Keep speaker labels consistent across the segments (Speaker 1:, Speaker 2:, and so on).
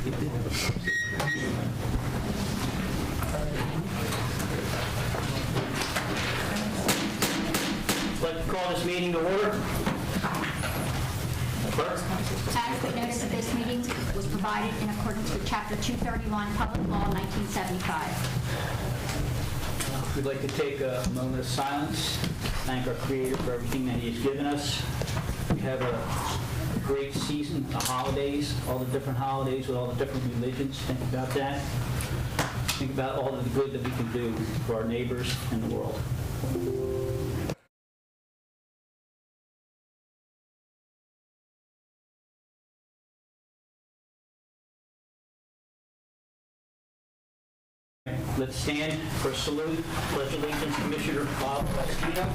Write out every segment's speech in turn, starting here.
Speaker 1: I'd like to call this meeting to order. Clerk?
Speaker 2: Adequate notice of this meeting was provided in accordance with Chapter 231, Public Law, 1975.
Speaker 1: We'd like to take a moment of silence, thank our Creator for everything that He has given us. We have a great season, the holidays, all the different holidays with all the different religions. Think about that. Think about all of the good that we can do for our neighbors and the world. Let's stand for a salute. Pledge allegiance, Commissioner Bob Pasquino.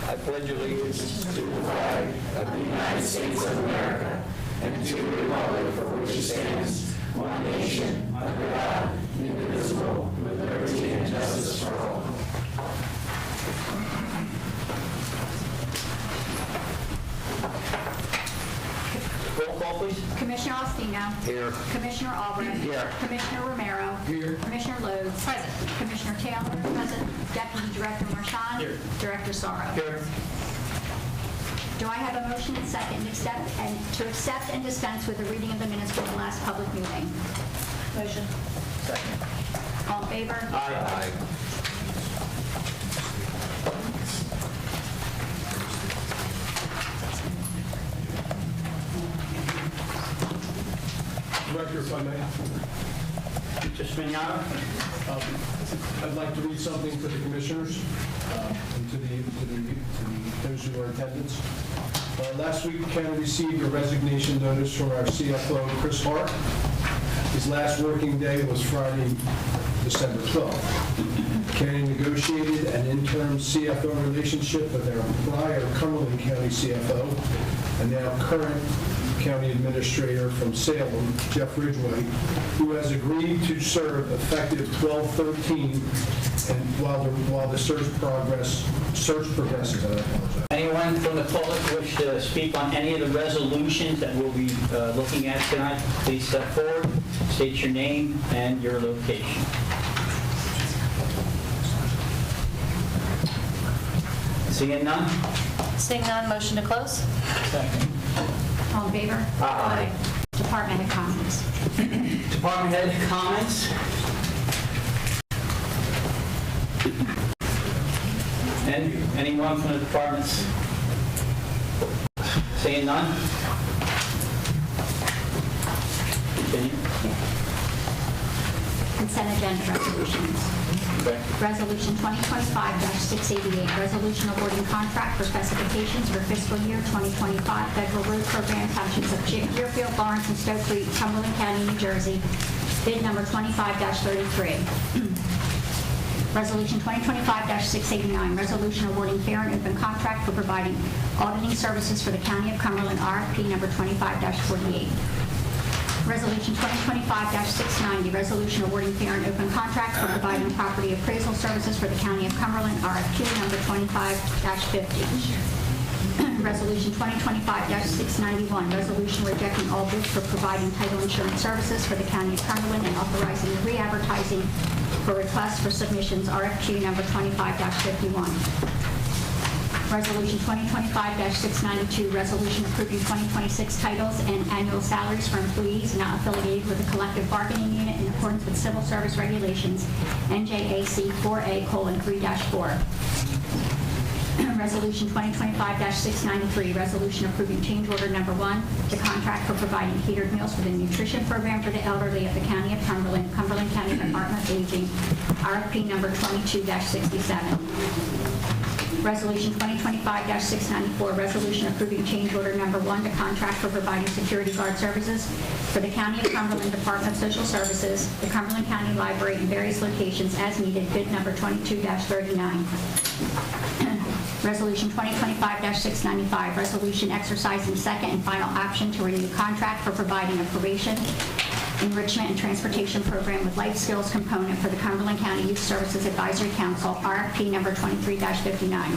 Speaker 3: I pledge allegiance to the flag of the United States of America and to the republic for which it stands, one nation, under God, indivisible, with liberty and justice for all.
Speaker 1: Roll call, please.
Speaker 2: Commissioner Alstino.
Speaker 1: Here.
Speaker 2: Commissioner Albrecht.
Speaker 1: Here.
Speaker 2: Commissioner Romero.
Speaker 3: Here.
Speaker 2: Commissioner Lodes. Present. Commissioner Taylor. Present. Deputy Director Marchand.
Speaker 1: Here.
Speaker 2: Director Sorrow.
Speaker 1: Here.
Speaker 2: Do I have a motion and second to accept and dispense with the reading of the minutes from the last public meeting? Motion.
Speaker 1: Second.
Speaker 2: All in favor?
Speaker 1: Aye.
Speaker 4: Director, if I may,
Speaker 1: Mr. Spignano.
Speaker 4: I'd like to read something to the commissioners and to those who are in attendance. Last week, the county received a resignation notice from our CFO, Chris Hart. His last working day was Friday, December 12th. The county negotiated an interim CFO relationship with our prior Cumberland County CFO and now current County Administrator from Salem, Jeff Ridgway, who has agreed to serve effective 12/13, and while the search progresses. I apologize.
Speaker 1: Anyone from the public wish to speak on any of the resolutions that we'll be looking at tonight, please step forward, state your name and your location. Seeing none?
Speaker 5: Seeing none, motion to close?
Speaker 1: Second.
Speaker 2: All in favor?
Speaker 1: Aye.
Speaker 2: Department head comments.
Speaker 1: Department head comments? And anyone from the departments? Seeing none? Continue.
Speaker 2: Consent agenda resolutions.
Speaker 1: Okay.
Speaker 2: Resolution 2025-688, resolution awarding contract for specifications for fiscal year 2025 federal road program townships of Deerfield, Lawrence, and Stoke Creek, Cumberland County, New Jersey, bid number 25-33. Resolution 2025-689, resolution awarding fair and open contract for providing auditing services for the County of Cumberland, RFP number 25-48. Resolution 2025-690, resolution awarding fair and open contracts for providing property appraisal services for the County of Cumberland, RFQ number 25-50. Resolution 2025-691, resolution rejecting all bids for providing title insurance services for the County of Cumberland and authorizing the re-advertising for requests for submissions, RFQ number 25-51. Resolution 2025-692, resolution approving 2026 titles and annual salaries for employees not affiliated with a collective bargaining unit in accordance with Civil Service Regulations, NJAC 4A:3-4. Resolution 2025-693, resolution approving change order number 1 to contract for providing catered meals for the nutrition program for the elderly of the County of Cumberland, Cumberland County Department of Aging, RFP number 22-67. Resolution 2025-694, resolution approving change order number 1 to contract for providing security guard services for the County of Cumberland Department of Social Services, the Cumberland County Library in various locations as needed, bid number 22-39. Resolution 2025-695, resolution exercising second and final option to renew contract for providing a probation, enrichment, and transportation program with life skills component for the Cumberland County Youth Services Advisory Council, RFP number 23-59.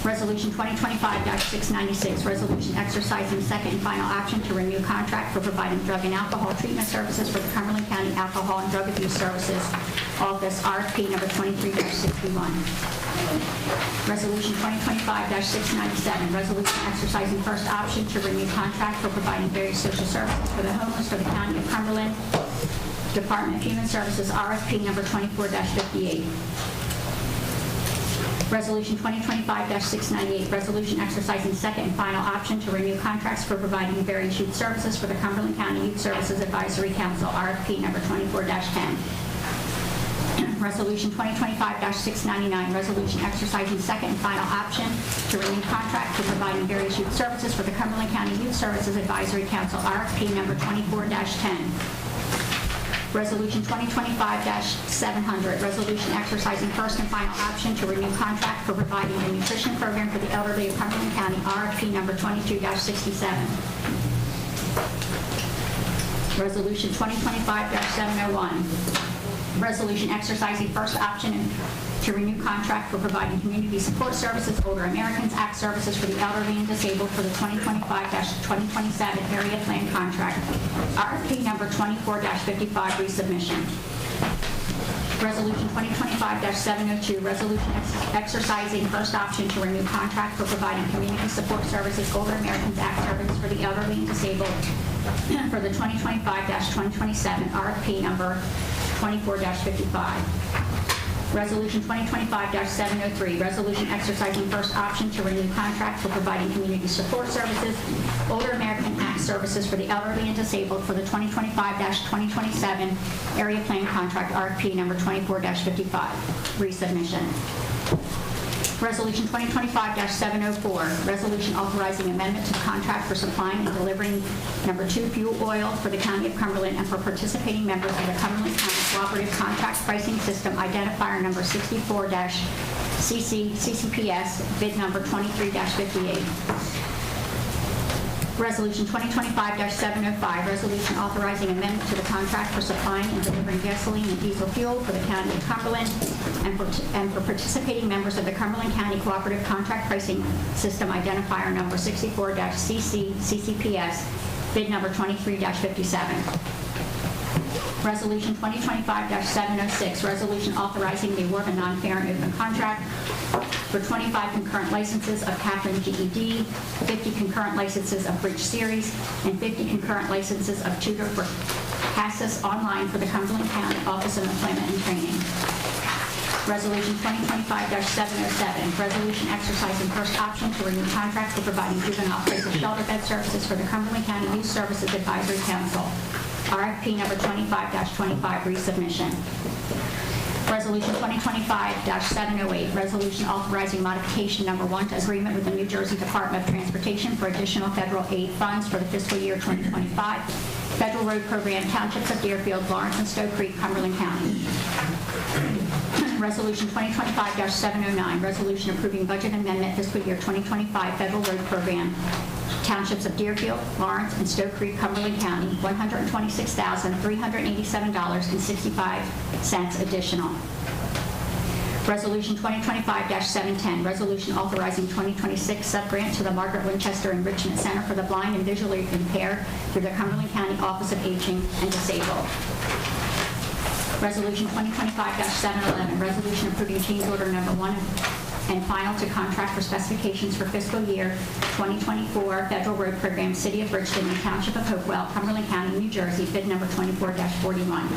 Speaker 2: Resolution 2025-696, resolution exercising second and final action to renew contract for providing drug and alcohol treatment services for the Cumberland County Alcohol and Drug Abuse Services Office, RFP number 23-61. Resolution 2025-697, resolution exercising first option to renew contract for providing various social services for the homeless for the County of Cumberland, Department of Human Services, RFP number 24-58. Resolution 2025-698, resolution exercising second and final option to renew contracts for providing various youth services for the Cumberland County Youth Services Advisory Council, RFP number 24-10. Resolution 2025-699, resolution exercising second and final option to renew contract for providing various youth services for the Cumberland County Youth Services Advisory Council, RFP number 24-10. Resolution 2025-700, resolution exercising first and final option to renew contract for providing a nutrition program for the elderly of Cumberland County, RFP number 22-67. Resolution 2025-701, resolution exercising first option to renew contract for providing community support services, Older Americans Act services for the elderly and disabled for the 2025-2027 area plan contract, RFP number 24-55, resubmission. Resolution 2025-702, resolution exercising first option to renew contract for providing community support services, Older Americans Act services for the elderly and disabled for the 2025-2027 RFP number 24-55. Resolution 2025-703, resolution exercising first option to renew contract for providing community support services, Older American Act services for the elderly and disabled for the 2025-2027 area plan contract, RFP number 24-55, resubmission. Resolution 2025-704, resolution authorizing amendment to contract for supplying and delivering number 2 fuel oil for the County of Cumberland and for participating members of the Cumberland County Cooperative Contract Pricing System identifier number 64-CCPS, bid number 23-58. Resolution 2025-705, resolution authorizing amendment to the contract for supplying and delivering gasoline and diesel fuel for the County of Cumberland and for participating members of the Cumberland County Cooperative Contract Pricing System identifier number 64-CCPS, bid number 23-57. Resolution 2025-706, resolution authorizing the award of non-fair and open contract for 25 concurrent licenses of Catherine GED, 50 concurrent licenses of Bridge Series, and 50 concurrent licenses of Tutor for CASAS Online for the Cumberland County Office of Employment and Training. Resolution 2025-707, resolution exercising first option to renew contract for providing juvenile crisis shelter bed services for the Cumberland County Youth Services Advisory Council, RFP number 25-25, resubmission. Resolution 2025-708, resolution authorizing modification number 1 to agreement with the New Jersey Department of Transportation for additional federal aid funds for the fiscal year 2025, Federal Road Program, Townships of Deerfield, Lawrence, and Stowe Creek, Cumberland County. Resolution 2025-709, resolution approving budget amendment fiscal year 2025 Federal Road Program, Townships of Deerfield, Lawrence, and Stowe Creek, Cumberland County, $126,387.65 additional. Resolution 2025-710, resolution authorizing 2026 sub-grant to the Margaret Winchester Enrichment Center for the Blind and Visually Impaired through the Cumberland County Office of Aging and Disabled. Resolution 2025-711, resolution approving change order number 1 and final to contract for specifications for fiscal year 2024 Federal Road Program, City of Bridgeton and Township of Hopewell, Cumberland County, New Jersey, bid number 24-41.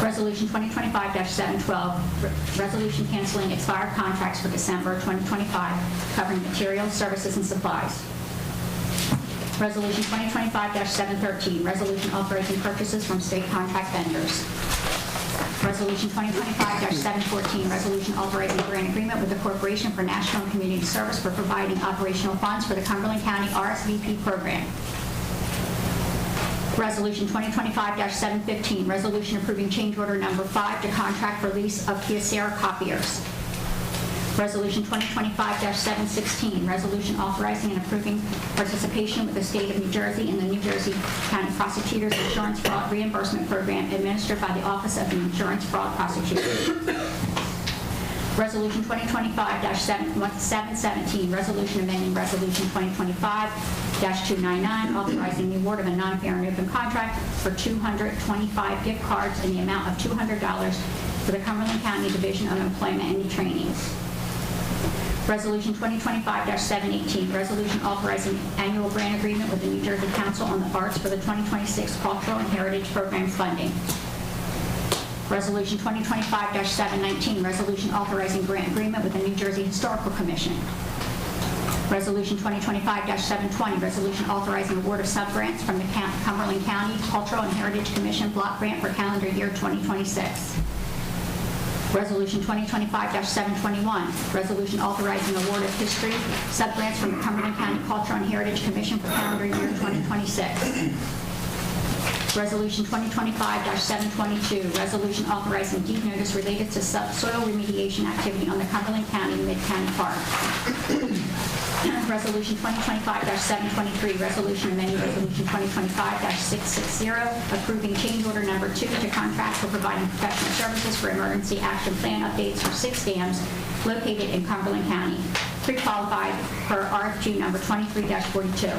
Speaker 2: Resolution 2025-712, resolution canceling expired contracts for December 2025, covering materials, services, and supplies. Resolution 2025-713, resolution authorizing purchases from state contract vendors. Resolution 2025-714, resolution authorizing grant agreement with the Corporation for National and Community Service for providing operational funds for the Cumberland County RSVP program. Resolution 2025-715, resolution approving change order number 5 to contract for lease of Kyocera copiers. Resolution 2025-716, resolution authorizing and approving participation with the State of New Jersey in the New Jersey County Prosecutor's Insurance Fraud Reimbursement Program administered by the Office of the Insurance Fraud Prosecutor. Resolution 2025-717, resolution amending Resolution 2025-299, authorizing the award of a non-fair and open contract for 225 gift cards in the amount of $200 for the Cumberland County Division of Employment and Training. Resolution 2025-718, resolution authorizing annual grant agreement with the New Jersey Council on the Arts for the 2026 Cultural and Heritage Programs funding. Resolution 2025-719, resolution authorizing grant agreement with the New Jersey Historical Commission. Resolution 2025-720, resolution authorizing award of sub-grants from the Cumberland County Cultural and Heritage Commission block grant for calendar year 2026. Resolution 2025-721, resolution authorizing award of history sub-grants from the Cumberland County Cultural and Heritage Commission for calendar year 2026. Resolution 2025-722, resolution authorizing deed notice related to subsoil remediation activity on the Cumberland County Mid-County Park. Resolution 2025-723, resolution amending Resolution 2025-660, approving change order number 2 to contract for providing professional services for emergency action plan updates for 6 dams located in Cumberland County, pre-qualified per RFQ number 23-42.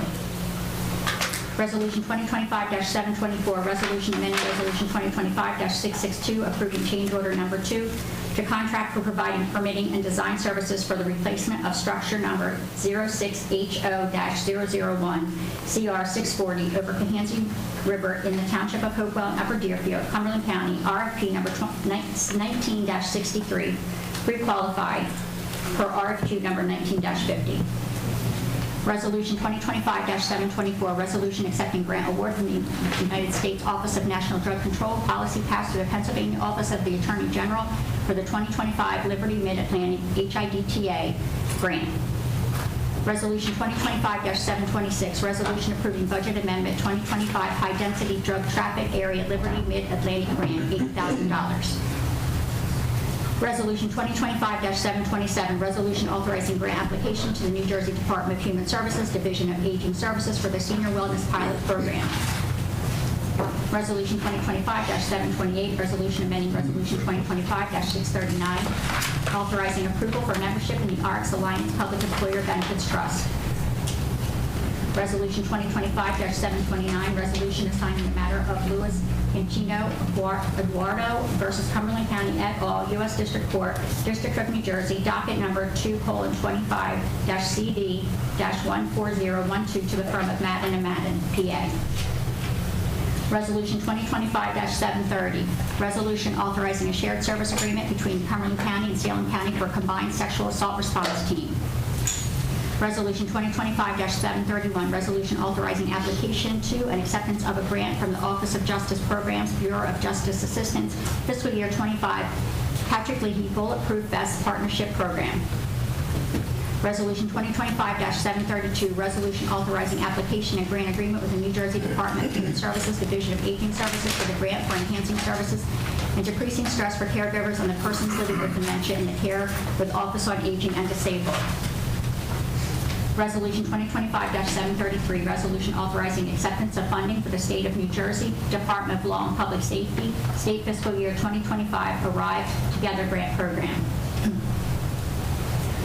Speaker 2: Resolution 2025-724, resolution amending Resolution 2025-662, approving change order number 2 to contract for providing permitting and design services for the replacement of structure number 06HO-001 CR 640 over Cohansey River in the Township of Hopewell and Upper Deerfield, Cumberland County, RFP number 19-63, pre-qualified per RFQ number 19-50. Resolution 2025-724, resolution accepting grant award from the United States Office of National Drug Control, policy passed through the Pennsylvania Office of the Attorney General for the 2025 Liberty Mid-Atlantic HIDTA grant. Resolution 2025-726, resolution approving budget amendment 2025 high-density drug traffic area Liberty Mid-Atlantic grant, $80,000. Resolution 2025-727, resolution authorizing grant application to the New Jersey Department of Human Services, Division of Aging Services for the Senior Wellness Pilot Program. Resolution 2025-728, resolution amending Resolution 2025-639, authorizing approval for membership in the RX Alliance Public Employer Benefits Trust. Resolution 2025-729, resolution assigning the matter of Louis Cancino Eduardo versus Cumberland County et al., U.S. District Court, District of New Jersey, docket number 2:25-CD-14012 to the firm of Madden & Madden, PA. Resolution 2025-730, resolution authorizing a shared service agreement between Cumberland County and Salem County for a combined sexual assault response team. Resolution 2025-731, resolution authorizing application to and acceptance of a grant from the Office of Justice Programs, Bureau of Justice Assistance, fiscal year 25, Patrick Leahy Bulletproof Vest Partnership Program. Resolution 2025-732, resolution authorizing application and grant agreement with the New Jersey Department of Human Services, Division of Aging Services for the grant for enhancing services and decreasing stress for caregivers and the persons living with dementia in the care with Office on Aging and Disabled. Resolution 2025-733, resolution authorizing acceptance of funding for the State of New Jersey Department of Law and Public Safety, State Fiscal Year 2025 Arrive Together Grant Program.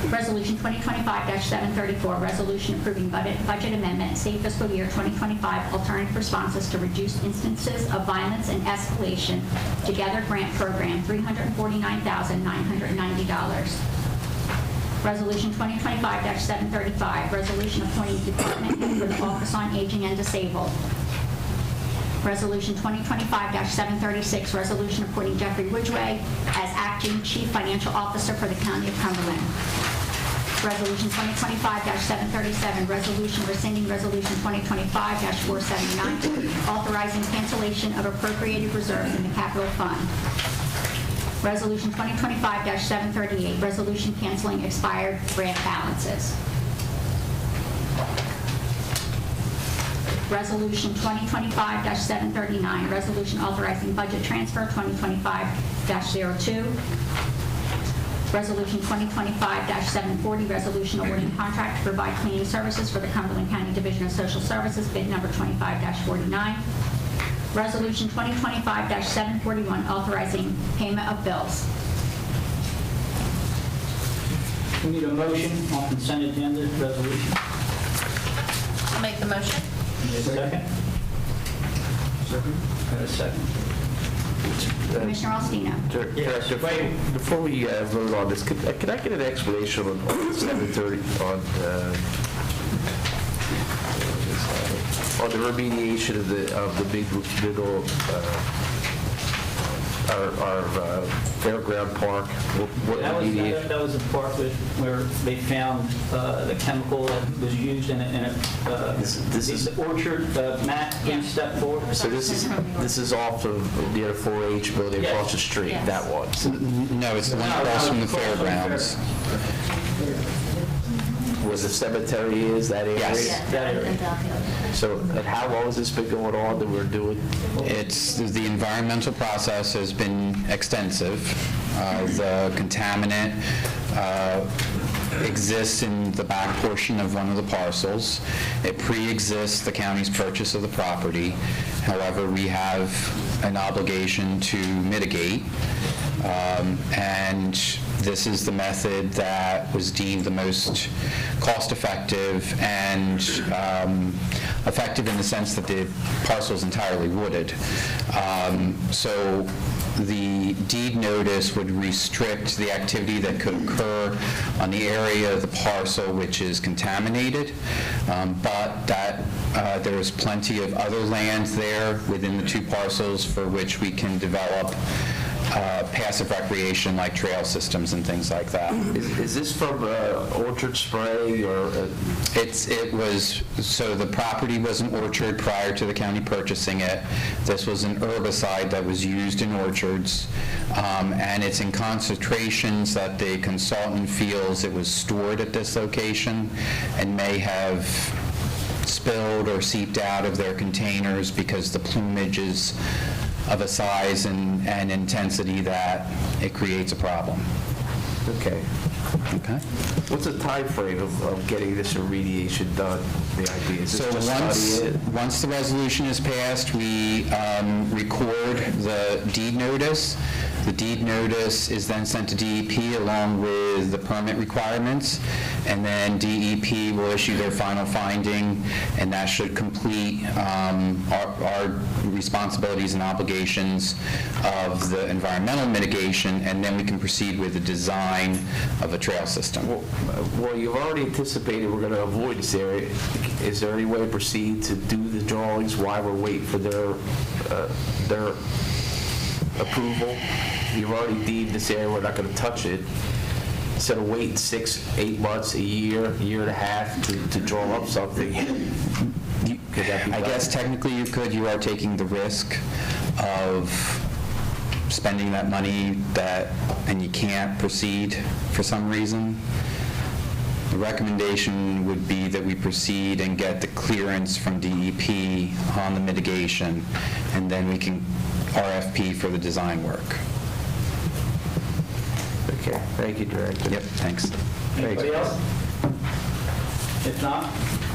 Speaker 2: Resolution 2025-734, resolution approving budget amendment, State Fiscal Year 2025 Alternative Responses to Reduced Instances of Violence and Escalation Together Grant Program, $349,990. Resolution 2025-735, resolution appointing department head for the Office on Aging and Disabled. Resolution 2025-736, resolution appointing Jeffrey Widgway as acting chief financial officer for the County of Cumberland. Resolution 2025-737, resolution rescinding Resolution 2025-479, authorizing cancellation of appropriated reserves in the capital fund. Resolution 2025-738, resolution canceling expired grant balances. Resolution 2025-739, resolution authorizing budget transfer 2025-02. Resolution 2025-740, resolution awarding contract to provide cleaning services for the Cumberland County Division of Social Services, bid number 25-49. Resolution 2025-741, authorizing payment of bills.
Speaker 1: We need a motion on consent agenda resolution.
Speaker 5: I'll make the motion.
Speaker 1: Need a second?
Speaker 4: Second?
Speaker 1: Got a second.
Speaker 2: Commissioner Alstino.
Speaker 3: Director, before we vote on this, could I get an explanation on 730 on the remediation of the big middle, our fairground park? What remediation?
Speaker 1: That was the part where they found the chemical that was used in it.
Speaker 3: This is-
Speaker 1: The orchard, Matt, please step forward.
Speaker 3: So this is off of near the 4-H building
Speaker 1: Yes.
Speaker 3: across the street,
Speaker 5: Yes.
Speaker 3: that one.
Speaker 6: No, it's the one across from the fairgrounds.
Speaker 3: Where the cemetery is, that area?
Speaker 6: Yes.
Speaker 1: That area.
Speaker 3: So, and how long has this been going on that we're doing?
Speaker 6: The environmental process has been extensive. The contaminant exists in the back portion of one of the parcels. It pre-exists the county's purchase of the property. However, we have an obligation to mitigate, and this is the method that was deemed the most cost-effective and effective in the sense that the parcel is entirely wooded. So the deed notice would restrict the activity that could occur on the area of the parcel which is contaminated, but that there is plenty of other land there within the two parcels for which we can develop passive recreation like trail systems and things like that.
Speaker 3: Is this from Orchard Spray or?
Speaker 6: So the property was an orchard prior to the county purchasing it. This was an herbicide that was used in orchards, and it's in concentrations that the consultant feels it was stored at this location and may have spilled or seeped out of their containers because the plumage is of a size and intensity that it creates a problem.
Speaker 3: Okay.
Speaker 6: Okay?
Speaker 3: What's the time frame of getting this remediation done? The idea is
Speaker 6: So
Speaker 3: just study it?
Speaker 6: once the resolution is passed, we record the deed notice. The deed notice is then sent to DEP along with the permit requirements, and then DEP will issue their final finding, and that should complete our responsibilities and obligations of the environmental mitigation, and then we can proceed with the design of a trail system.
Speaker 3: Well, you've already anticipated we're going to avoid this area. Is there any way to proceed to do the drawings while we're waiting for their approval? You've already deemed this area, we're not going to touch it. Instead of waiting 6-8 months, a year and a half to draw up something, could that be done?
Speaker 6: I guess technically you could. You are taking the risk of spending that money and you can't proceed for some reason. The recommendation would be that we proceed and get the clearance from DEP on the mitigation, and then we can RFP for the design work.
Speaker 3: Okay, thank you, Director.
Speaker 6: Yep, thanks.
Speaker 1: Anybody else? If not,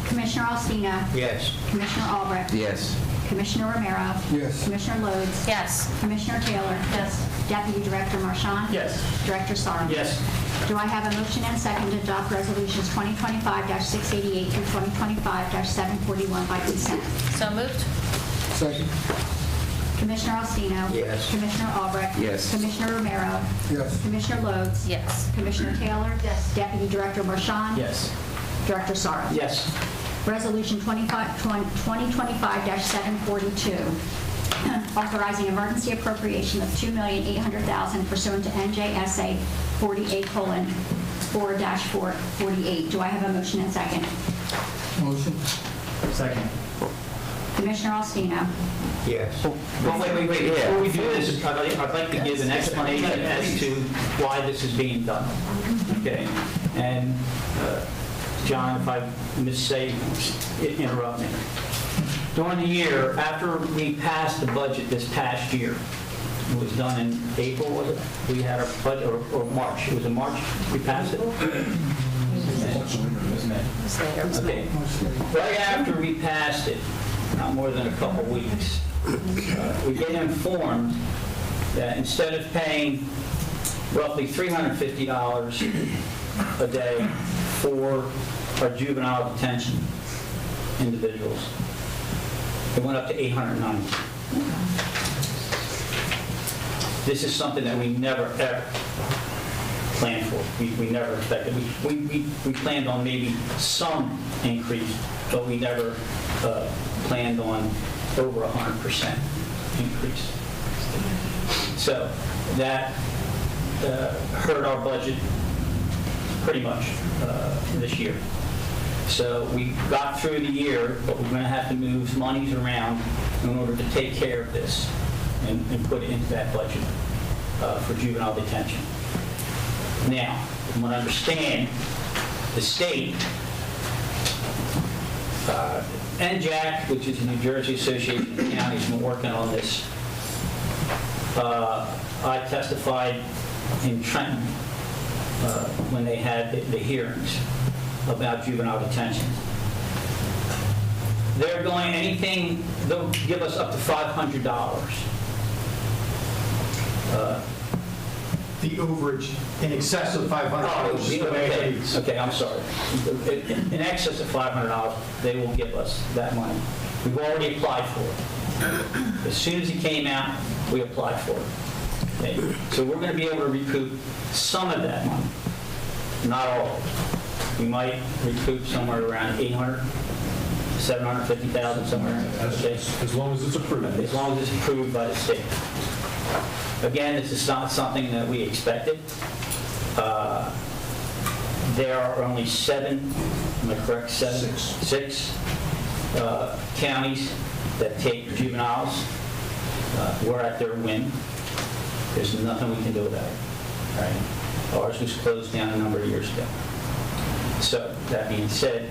Speaker 2: Commissioner Alstino.
Speaker 1: yes.
Speaker 2: Commissioner Albrecht.
Speaker 3: Yes.
Speaker 2: Commissioner Romero.
Speaker 4: Yes.
Speaker 2: Commissioner Lodes.
Speaker 5: Yes.
Speaker 2: Commissioner Taylor.
Speaker 5: Yes.
Speaker 2: Deputy Director Marchand.
Speaker 1: Yes.
Speaker 2: Director Sorrow.
Speaker 1: Yes.
Speaker 2: Do I have a motion and second to adopt resolutions 2025-688 through 2025-741 by consent?
Speaker 5: So moved?
Speaker 4: Second?
Speaker 2: Commissioner Alstino.
Speaker 1: Yes.
Speaker 2: Commissioner Albrecht.
Speaker 3: Yes.
Speaker 2: Commissioner Romero.
Speaker 4: Yes.
Speaker 2: Commissioner Lodes.
Speaker 5: Yes.
Speaker 2: Commissioner Taylor.
Speaker 5: Yes.
Speaker 2: Deputy Director Marchand.
Speaker 1: Yes.
Speaker 2: Director Sorrow.
Speaker 1: Yes.
Speaker 2: Resolution 2025-742, authorizing emergency appropriation of $2,800,000 pursuant to NJSA 48:4-448. Do I have a motion and second?
Speaker 4: Motion?
Speaker 1: Second.
Speaker 2: Commissioner Alstino.
Speaker 1: Yes. Well, wait. Before we do this, I'd like to give an explanation as to why this is being done. Okay? And John, if I missay, interrupt me. During the year, after we passed the budget this past year, it was done in April, was it? We had our budget, or March. It was in March we passed it? Okay. Right after we passed it, not more than a couple weeks, we get informed that instead of paying roughly $350 a day for our juvenile detention individuals. It went up to 890. This is something that we never, ever planned for. We never expected. We planned on maybe some increase, but we never planned on over 100% increase. So that hurt our budget pretty much this year. So we got through the year, but we're going to have to move monies around in order to take care of this and put it into that budget for juvenile detention. Now, you want to understand the state and Jack, which is the New Jersey Association of Counties, has been working on this. I testified in Trenton when they had the hearings about juvenile detention. They're going anything, they'll give us up to $500.
Speaker 7: The overage in excess of $500.
Speaker 1: Okay, I'm sorry. In excess of $500, they will give us that money. We've already applied for it. As soon as it came out, we applied for it. Okay? So we're going to be able to recoup some of that money, not all of it. We might recoup somewhere around 800, 750,000, somewhere around there. Okay?
Speaker 4: As long as it's approved.
Speaker 1: As long as it's approved by the state. Again, this is not something that we expected. There are only 7, am I correct? 7? 6 counties that take juveniles. We're at their whim. There's nothing we can do about it. Right? Ours was closed down a number of years ago. So, that being said,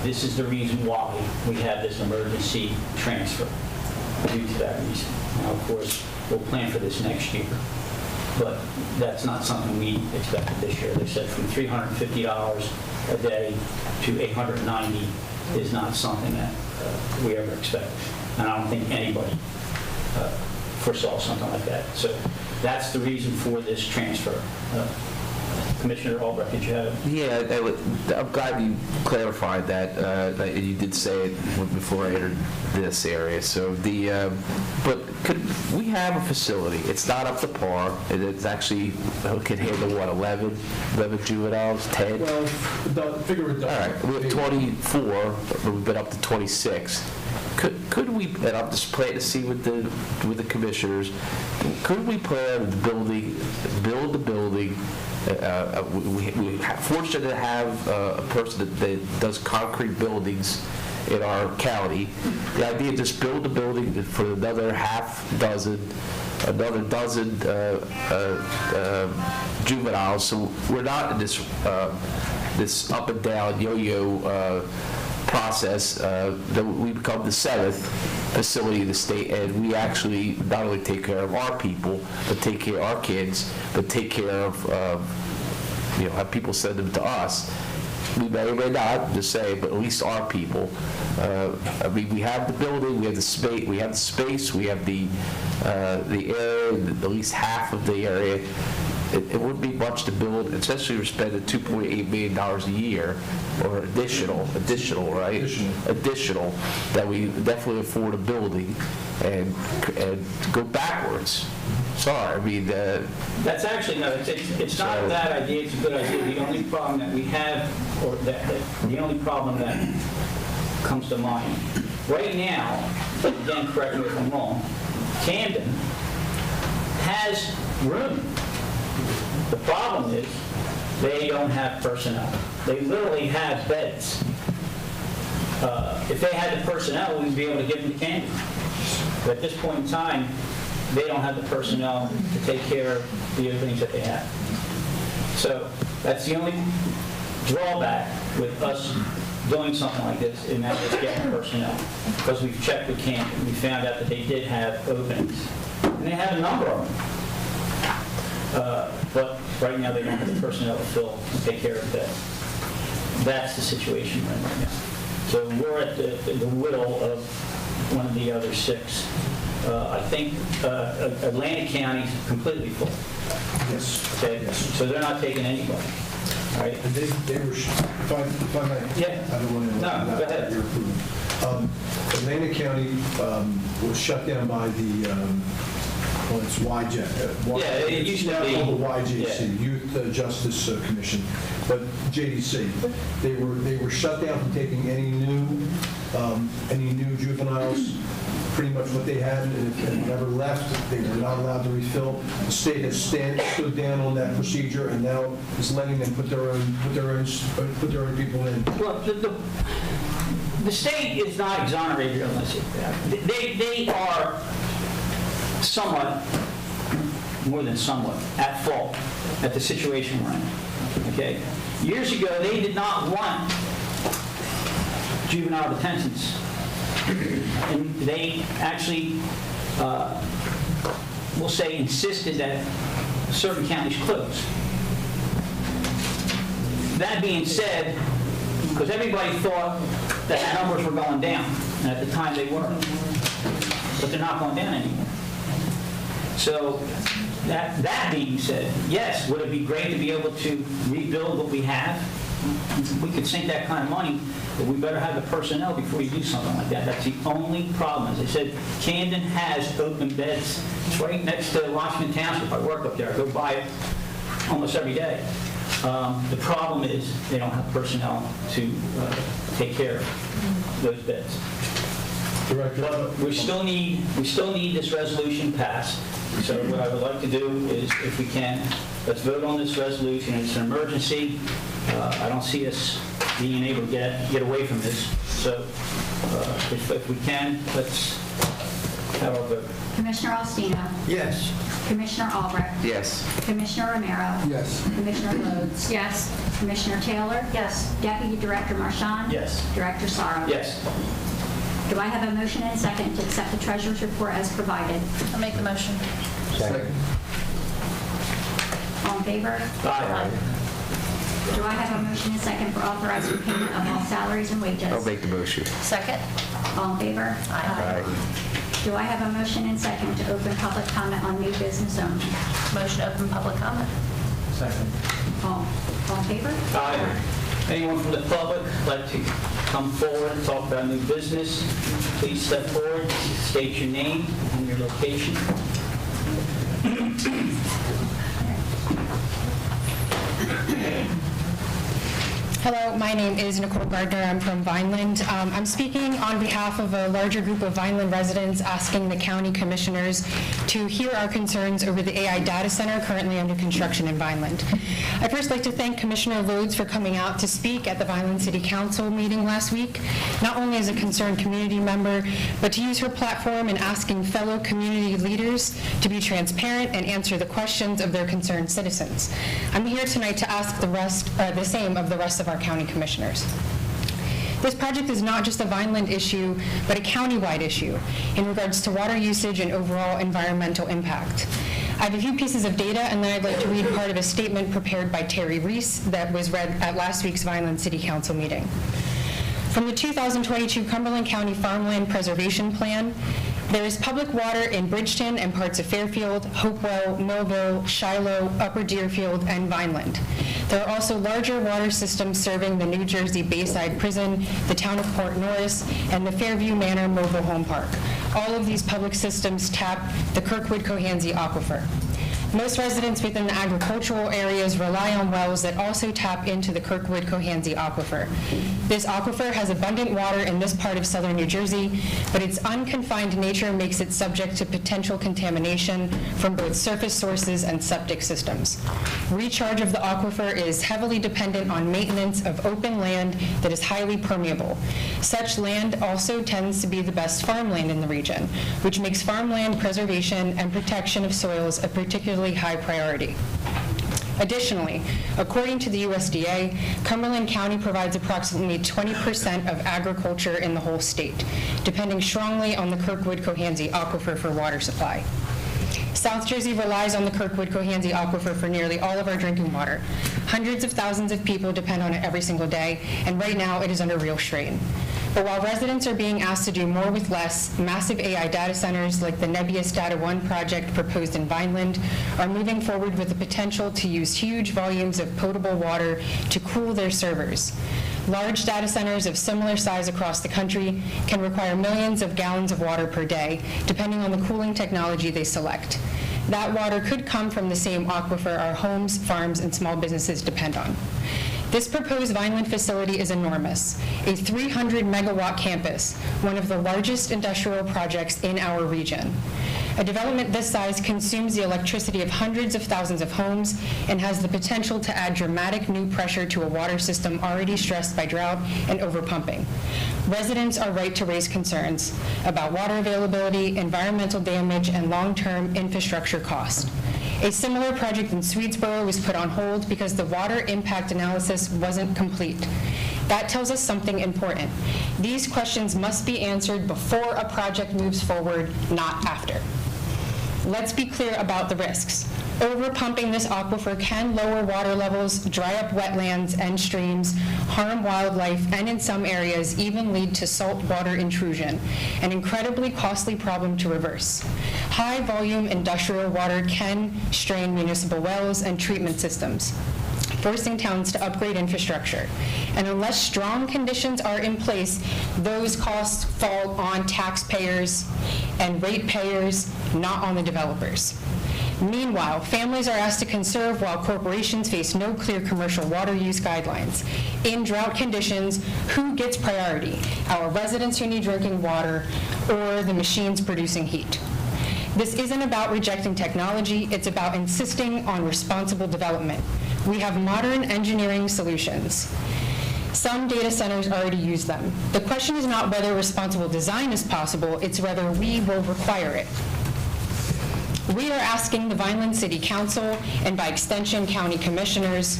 Speaker 1: this is the reason why we have this emergency transfer, due to that reason. Now, of course, we'll plan for this next year, but that's not something we expected this year. They said from $350 a day to $890 is not something that we ever expected. And I don't think anybody foresaw something like that. So that's the reason for this transfer. Commissioner Albrecht, did you have?
Speaker 8: Yeah, I'm glad you clarified that. You did say it before I entered this area. So but could we have a facility? It's not up to par. It's actually, it could handle what, 11 juveniles, 10?
Speaker 4: Well, figure it out.
Speaker 8: All right, we have 24, but we've been up to 26. Could we, and I'm just planning to see with the commissioners, could we plan to build the building? We're fortunate to have a person that does concrete buildings in our county. The idea is just build a building for another dozen juveniles, so we're not in this up and down yo-yo process that we become the 7th facility in the state, and we actually not only take care of our people, but take care of our kids, but take care of have people send them to us. We may or may not, just say, but at least our people. I mean, we have the building, we have the space, we have the area, at least half of the area. It wouldn't be much to build, especially if we're spending $2.8 million a year, or additional, right? Additional, that we definitely afford a building and go backwards. Sorry, I mean...
Speaker 1: That's actually, no, it's not a bad idea, it's a good idea. The only problem that we have, or the only problem that comes to mind, right now, again, correct me if I'm wrong, Camden has room. The problem is they don't have personnel. They literally have beds. If they had the personnel, we'd be able to give them to Camden. But at this point in time, they don't have the personnel to take care of the other things that they have. So that's the only drawback with us doing something like this, and that is getting personnel. Because we've checked with Camden, we found out that they did have openings. And they have a number of them. But right now, they don't have the personnel to fill and take care of that. That's the situation right now. So we're at the will of one of the other 6 I think Atlantic County is completely full.
Speaker 4: Yes.
Speaker 1: Okay, so they're not taking anybody. All right.
Speaker 4: And they were, if I may.
Speaker 1: Yeah.
Speaker 4: I don't want to.
Speaker 1: No, go ahead.
Speaker 4: Your approval. Atlantic County was shut down by the, well, it's YJ.
Speaker 1: Yeah, it used to be.
Speaker 4: It's now called the YJC, Youth Justice Commission, but JDC. They were shut down from taking any new juveniles. Pretty much what they had, and if they never left, they were not allowed to refill. The state has stood down on that procedure, and now is letting them put their own people in.
Speaker 1: Well, the state is not exonerated unless they are somewhat, more than somewhat, at fault at the situation we're in. Okay? Years ago, they did not want juvenile detentions. And they actually, we'll say, insisted that certain counties close. That being said, because everybody thought that the numbers were going down, and at the time they were, but they're not going down anymore. So that being said, yes, would it be great to be able to rebuild what we have? We could sink that kind of money, but we better have the personnel before you do something like that. That's the only problem. As I said, Camden has open beds. It's right next to Washington Township. I work up there. I go by it almost every day. The problem is they don't have personnel to take care of those beds.
Speaker 4: Director?
Speaker 1: But we still need this resolution passed. So what I would like to do is, if we can, let's vote on this resolution. It's an emergency. I don't see us being able to get away from this. So if we can, let's have our vote.
Speaker 2: Commissioner Alstino.
Speaker 7: Yes.
Speaker 2: Commissioner Albrecht.
Speaker 8: Yes.
Speaker 2: Commissioner Romero.
Speaker 4: Yes.
Speaker 2: Commissioner Lodes.
Speaker 5: Yes.
Speaker 2: Commissioner Taylor.
Speaker 5: Yes.
Speaker 2: Deputy Director Marchand.
Speaker 1: Yes.
Speaker 2: Director Sorrow.
Speaker 1: Yes.
Speaker 2: Do I have a motion and second to accept the treasurer's report as provided?
Speaker 5: I'll make the motion.
Speaker 7: Second.
Speaker 2: All in favor?
Speaker 1: Aye.
Speaker 2: Do I have a motion and second for authorizing payment of all salaries and wages?
Speaker 8: I'll make the motion.
Speaker 5: Second?
Speaker 2: All in favor?
Speaker 5: Aye.
Speaker 2: Do I have a motion and second to open public comment on new business only?
Speaker 5: Motion to open public comment.
Speaker 7: Second.
Speaker 2: All in favor?
Speaker 1: Aye. Anyone from the public like to come forward and talk about new business? Please step forward, state your name and your location.
Speaker 9: Hello, my name is Nicole Gardner. I'm from Vineland. I'm speaking on behalf of a larger group of Vineland residents asking the county commissioners to hear our concerns over the AI data center currently under construction in Vineland. I'd first like to thank Commissioner Lodes for coming out to speak at the Vineland City Council meeting last week, not only as a concerned community member, but to use her platform in asking fellow community leaders to be transparent and answer the questions of their concerned citizens. I'm here tonight to ask the same of the rest of our county commissioners. This project is not just a Vineland issue, but a countywide issue in regards to water usage and overall environmental impact. I have a few pieces of data, and then I'd like to read part of a statement prepared by Terry Reese that was read at last week's Vineland City Council meeting. From the 2022 Cumberland County Farmland Preservation Plan, there is public water in Bridgeton and parts of Fairfield, Hopewell, Millville, Shiloh, Upper Deerfield, and Vineland. There are also larger water systems serving the New Jersey Bayside Prison, the town of Port Norris, and the Fairview Manor Mobile Home Park. All of these public systems tap the Kirkwood-Cohansey Aquifer. Most residents within the agricultural areas rely on wells that also tap into the Kirkwood-Cohansey Aquifer. This aquifer has abundant water in this part of southern New Jersey, but its unconfined nature makes it subject to potential contamination from both surface sources and septic systems. Recharge of the aquifer is heavily dependent on maintenance of open land that is highly permeable. Such land also tends to be the best farmland in the region, which makes farmland preservation and protection of soils a particularly high priority. Additionally, according to the USDA, Cumberland County provides approximately 20% of agriculture in the whole state, depending strongly on the Kirkwood-Cohansey Aquifer for water supply. South Jersey relies on the Kirkwood-Cohansey Aquifer for nearly all of our drinking water. Hundreds of thousands of people depend on it every single day, and right now it is under real strain. But while residents are being asked to do more with less, massive AI data centers like the Nebius Data One project proposed in Vineland are moving forward with the potential to use huge volumes of potable water to cool their servers. Large data centers of similar size across the country can require millions of gallons of water per day, depending on the cooling technology they select. That water could come from the same aquifer our homes, farms, and small businesses depend on. This proposed Vineland facility is enormous, a 300-megawatt campus, one of the largest industrial projects in our region. A development this size consumes the electricity of hundreds of thousands of homes and has the potential to add dramatic new pressure to a water system already stressed by drought and overpumping. Residents are right to raise concerns about water availability, environmental damage, and long-term infrastructure cost. A similar project in Swedesboro was put on hold because the water impact analysis wasn't complete. That tells us something important. These questions must be answered before a project moves forward, not after. Let's be clear about the risks. Overpumping this aquifer can lower water levels, dry up wetlands and streams, harm wildlife, and in some areas even lead to saltwater intrusion, an incredibly costly problem to reverse. High-volume industrial water can strain municipal wells and treatment systems, forcing towns to upgrade infrastructure. And unless strong conditions are in place, those costs fall on taxpayers and ratepayers, not on the developers. Meanwhile, families are asked to conserve while corporations face no clear commercial water use guidelines. In drought conditions, who gets priority? Our residents who need drinking water or the machines producing heat? This isn't about rejecting technology, it's about insisting on responsible development. We have modern engineering solutions. Some data centers already use them. The question is not whether responsible design is possible, it's whether we will require it. We are asking the Vineland City Council, and by extension, county commissioners,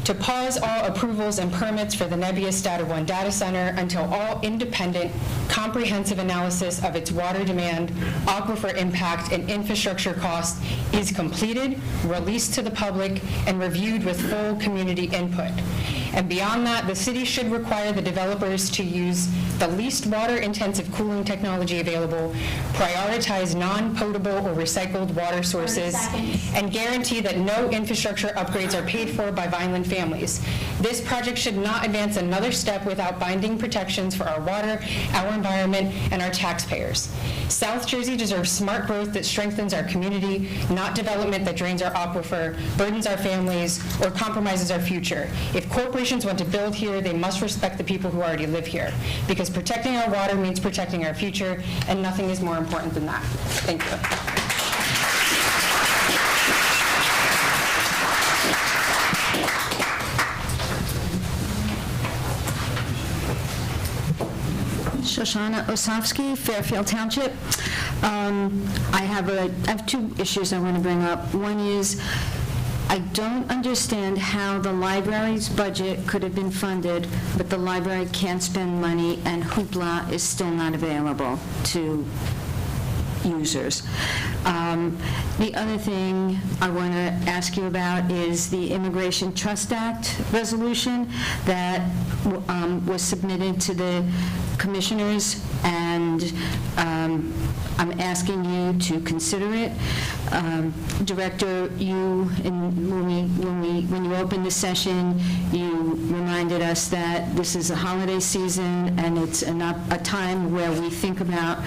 Speaker 9: to pause all approvals and permits for the Nebius Data One data center until all independent, comprehensive analysis of its water demand, aquifer impact, and infrastructure cost is completed, released to the public, and reviewed with full community input. And beyond that, the city should require the developers to use the least water-intensive cooling technology available, prioritize non-potable or recycled water sources, and guarantee that no infrastructure upgrades are paid for by Vineland families. This project should not advance another step without binding protections for our water, our environment, and our taxpayers. South Jersey deserves smart growth that strengthens our community, not development that drains our aquifer, burdens our families, or compromises our future. If corporations want to build here, they must respect the people who already live here, because protecting our water means protecting our future, and nothing is more important than that. Thank you.
Speaker 10: Shoshana Osofsky, Fairfield Township. I have two issues I want to bring up. One is, I don't understand how the library's budget could have been funded, but the library can't spend money and hoopla is still not available to users. The other thing I want to ask you about is the Immigration Trust Act resolution that was submitted to the commissioners, and I'm asking you to consider it. Director, when you opened the session, you reminded us that this is a holiday season and it's a time where we think about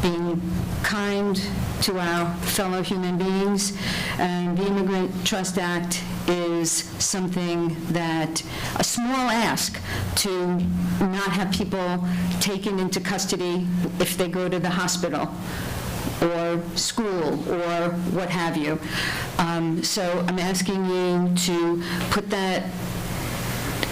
Speaker 10: being kind to our fellow human beings. And the Immigrant Trust Act is something that, a small ask to not have people taken into custody if they go to the hospital or school or what have you. So I'm asking you to put that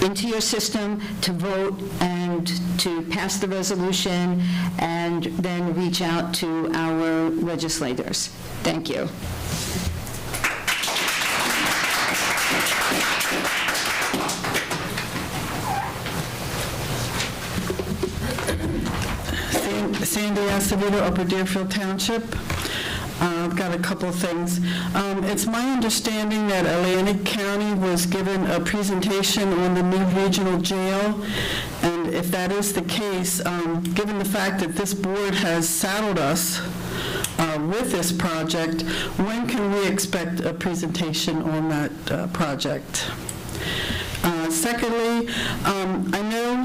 Speaker 10: into your system, to vote and to pass the resolution, and then reach out to our legislators. Thank you.
Speaker 11: Sandy Acevedo, Upper Deerfield Township. I've got a couple of things. It's my understanding that Atlantic County was given a presentation on the new regional jail, and And if that is the case, given the fact that this board has saddled us with this project, when can we expect a presentation on that project? Secondly, I know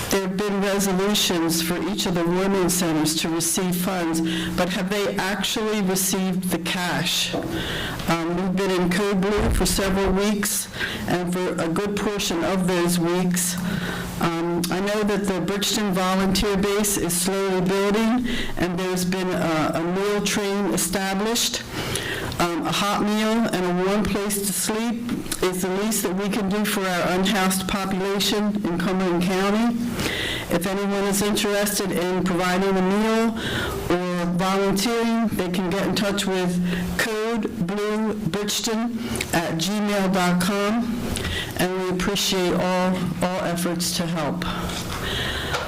Speaker 11: there have been resolutions for each of the warming centers to receive funds, but have they actually received the cash? We've been in code blue for several weeks, and for a good portion of those weeks, I know that the Bridgeton volunteer base is slowly building, and there's been a meal train established. A hot meal and a warm place to sleep is the least that we can do for our unhoused population in Cumberland County. If anyone is interested in providing a meal or volunteering, they can get in touch with codebluebridgeton@gmail.com, and we appreciate all efforts to help.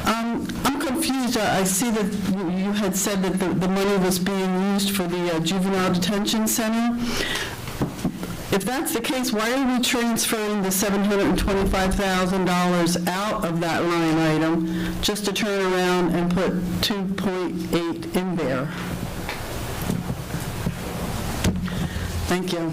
Speaker 11: I'm confused. I see that you had said that the money was being used for the juvenile detention center. If that's the case, why are we transferring the $725,000 out of that line item just to turn around and put 2.8 in there? Thank you.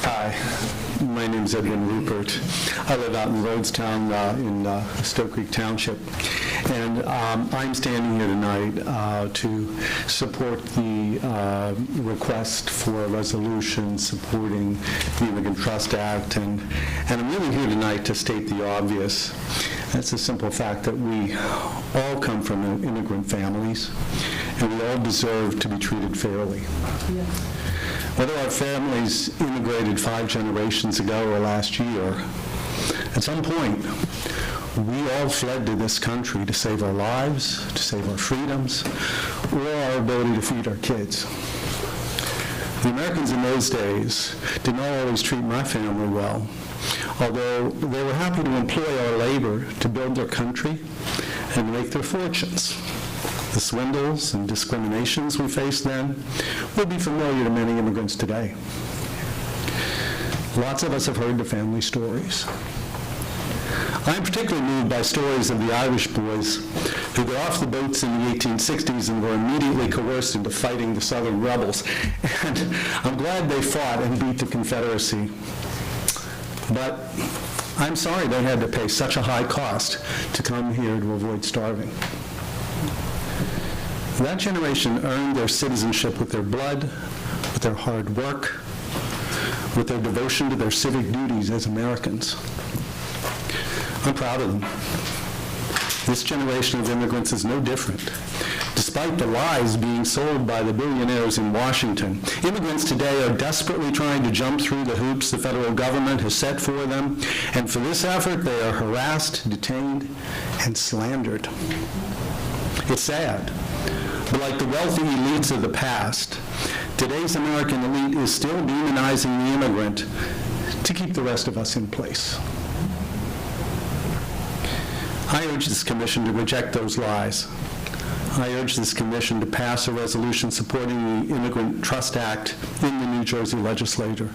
Speaker 12: Hi, my name's Edwin Rupert. I live out in Rhodestown in Stoke Creek Township, and I'm standing here tonight to support the request for a resolution supporting the Immigrant Trust Act, and I'm really here tonight to state the obvious. That's the simple fact that we all come from immigrant families, and we all deserve to be treated fairly. Whether our families immigrated 5 generations ago or last year, at some point, we all fled to this country to save our lives, to save our freedoms, or our ability to feed our kids. The Americans in those days did not always treat my family well, although they were happy to employ our labor to build their country and make their fortunes. The swindles and discriminations we faced then will be familiar to many immigrants today. Lots of us have heard the family stories. I'm particularly moved by stories of the Irish boys who got off the boats in the 1860s and were immediately coerced into fighting the Southern rebels. And I'm glad they fought and beat the Confederacy. But I'm sorry they had to pay such a high cost to come here to avoid starving. That generation earned their citizenship with their blood, with their hard work, with their devotion to their civic duties as Americans. I'm proud of them. This generation of immigrants is no different. Despite the lies being sold by the billionaires in Washington, immigrants today are desperately trying to jump through the hoops the federal government has set for them, and for this effort they are harassed, detained, and slandered. It's sad. But like the wealthy elites of the past, today's American elite is still demonizing the immigrant to keep the rest of us in place. I urge this commission to reject those lies. I urge this commission to pass a resolution supporting the Immigrant Trust Act in the New Jersey legislature.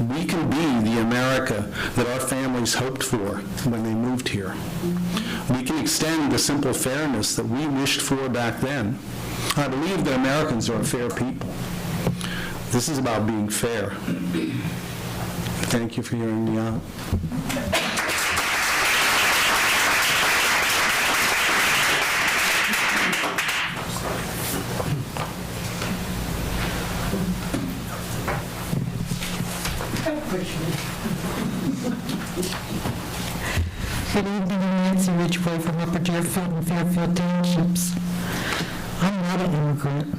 Speaker 12: We can be the America that our families hoped for when they moved here. We can extend the simple fairness that we wished for back then. I believe that Americans are a fair people. This is about being fair. Thank you for hearing me out.
Speaker 13: Good evening, I'm Nancy Ridgway from Upper Deerfield and Fairfield Townships. I'm not an immigrant.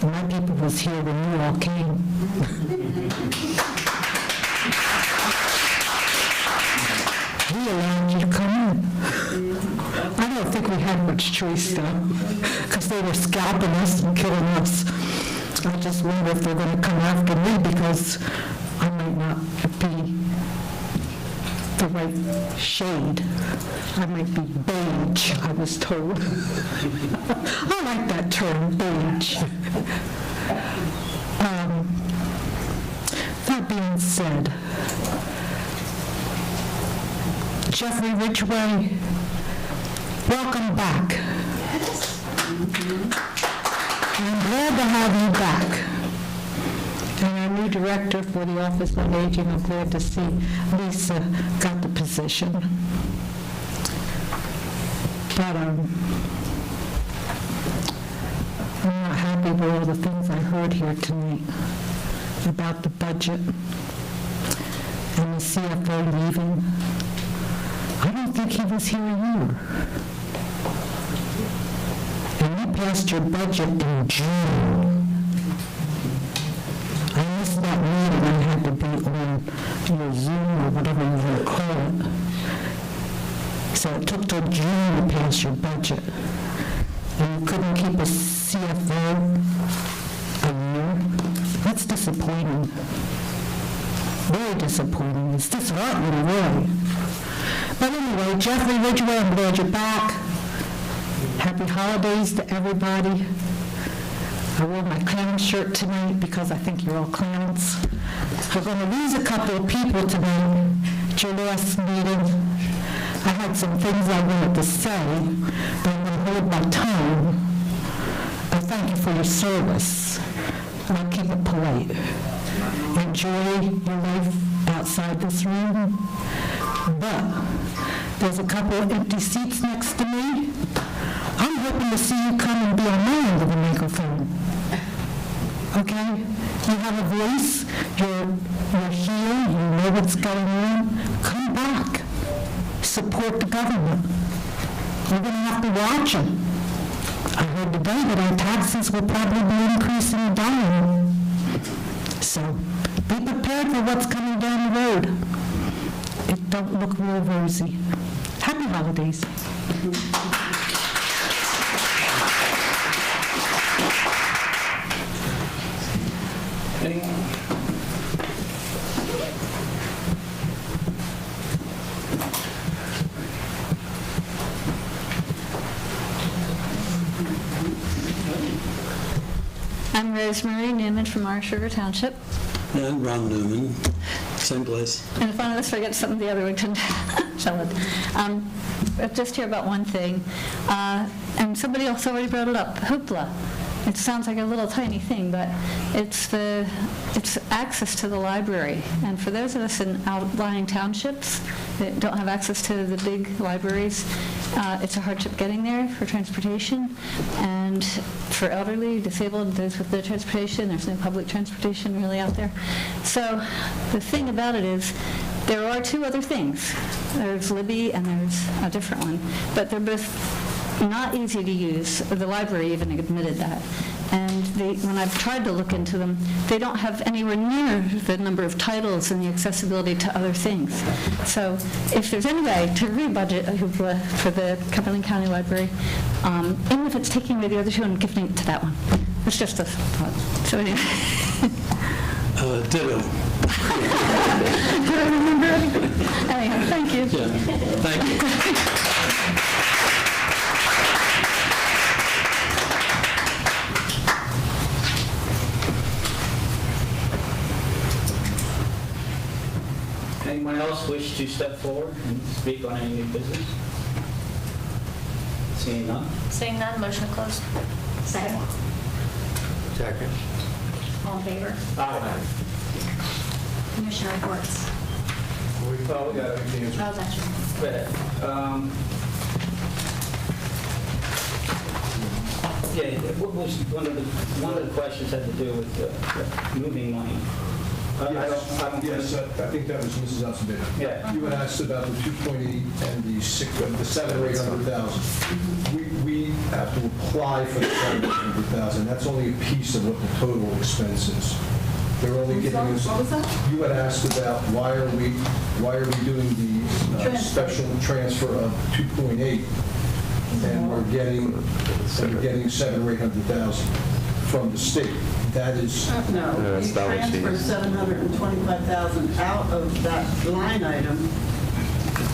Speaker 13: My people was here when you all came. We allowed you to come in. I don't think we had much choice though, because they were scalping us and killing us. I just wonder if they're going to come after me because I might not be right shade. I might be beige, I was told. I like that term, beige. That being said, Jeffrey Ridgway, welcome back. I'm glad to have you back. And our new director for the Office on Aging, I'm glad to see Lisa got the position. But I'm not happy with all the things I heard here tonight about the budget and the CFO leaving. I don't think he was here a year. And you passed your budget in June. I missed that meeting. I had to be on your Zoom or whatever you want to call it. So it took till June to pass your budget. And you couldn't keep a CFO a year? That's disappointing. Very disappointing. It's disheartening, really. But anyway, Jeffrey Ridgway, I'm glad you're back. Happy holidays to everybody. I wore my clown shirt tonight because I think you're all clowns. We're going to lose a couple of people tonight at your last meeting. I had some things I wanted to say, but I'm going to hold my tongue. I thank you for your service. I'll keep it polite. Enjoy your life outside this room. But there's a couple of empty seats next to me. I'm hoping to see you come and be on my end of the microphone. Okay? You have a voice. You're here. You know what's going on. Come back. Support the government. We're going to have to watch them. I heard today that our taxes will probably be increasing again. So be prepared for what's coming down the road. It don't look real rosy. Happy holidays.
Speaker 1: Anyone?
Speaker 14: I'm Rosemary Newman from Our Sugar Township.
Speaker 12: And Ron Newman, same place.
Speaker 14: And if one of us forgets something, the other one can tell it. Just here about one thing, and somebody else already brought it up, hoopla. It sounds like a little tiny thing, but it's access to the library. And for those of us in outlying townships that don't have access to the big libraries, it's a hardship getting there for transportation. And for elderly, disabled, those with no transportation, there's no public transportation really out there. So the thing about it is, there are two other things. There's Libby and there's a different one, but they're both not easy to use. The library even admitted that. And when I've tried to look into them, they don't have anywhere near the number of titles and the accessibility to other things. So if there's any way to rebudget hoopla for the Cumberland County Library, even if it's taking away the other two and giving it to that one. It's just a thought. So anyway.
Speaker 12: Ditto.
Speaker 14: Do I remember anything? Anyhow, thank you.
Speaker 12: Yeah, thank you.
Speaker 1: Anyone else wish to step forward and speak on any new business? Seeing none?
Speaker 5: Seeing none, motion to close.
Speaker 2: Second.
Speaker 7: Second.
Speaker 2: All in favor?
Speaker 1: Aye.
Speaker 2: Commissioner reports.
Speaker 4: We probably got everything answered.
Speaker 2: Oh, that's right.
Speaker 1: Go ahead. Yeah, what was one of the questions had to do with moving money.
Speaker 4: Yes, I think that was Mrs. Acevedo.
Speaker 1: Yeah.
Speaker 4: You had asked about the 2.8 and the 700,000 or 800,000. We have to apply for the 700,000. That's only a piece of what the total expense is. They're only giving us.
Speaker 11: What was that?
Speaker 4: You had asked about why are we doing the special transfer of 2.8, and we're getting 700,000 or 800,000 from the state. That is.
Speaker 11: No, you transferred 725,000 out of that line item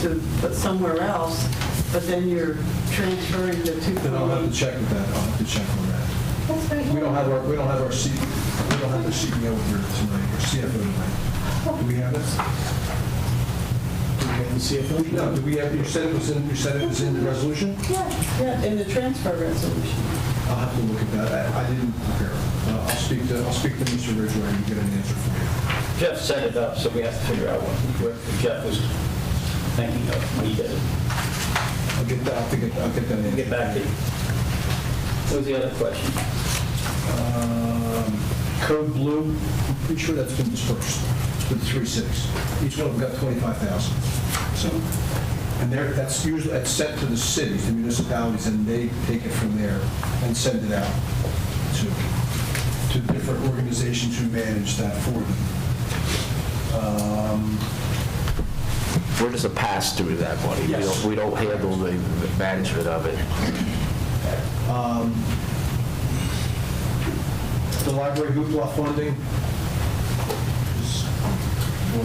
Speaker 13: to put somewhere else, but then you're transferring the 2.8.
Speaker 4: Then I'll have to check with that, I'll have to check on that. We don't have our the CEO here tonight, or CFO tonight. Do we have it? Do we have the CFO? No, do we have, you said it was in the resolution?
Speaker 13: Yeah, in the transfer resolution.
Speaker 4: I'll have to look at that. I didn't prepare it. I'll speak to Mr. Ridgway and get an answer for you.
Speaker 1: Jeff set it up, so we have to figure out what Jeff was thinking of when he did it.
Speaker 4: I'll get that answer.
Speaker 1: Get back to you. What was the other question?
Speaker 4: Code Blue, I'm pretty sure that's been dispersed with 3.6. Each one of them got 25,000. So, and that's sent to the cities, the municipalities, and they take it from there and send it out to different organizations who manage that for them.
Speaker 8: We're just a pass-through of that money.
Speaker 4: Yes.
Speaker 8: We don't handle the management of it.
Speaker 4: The library hoopla funding is, I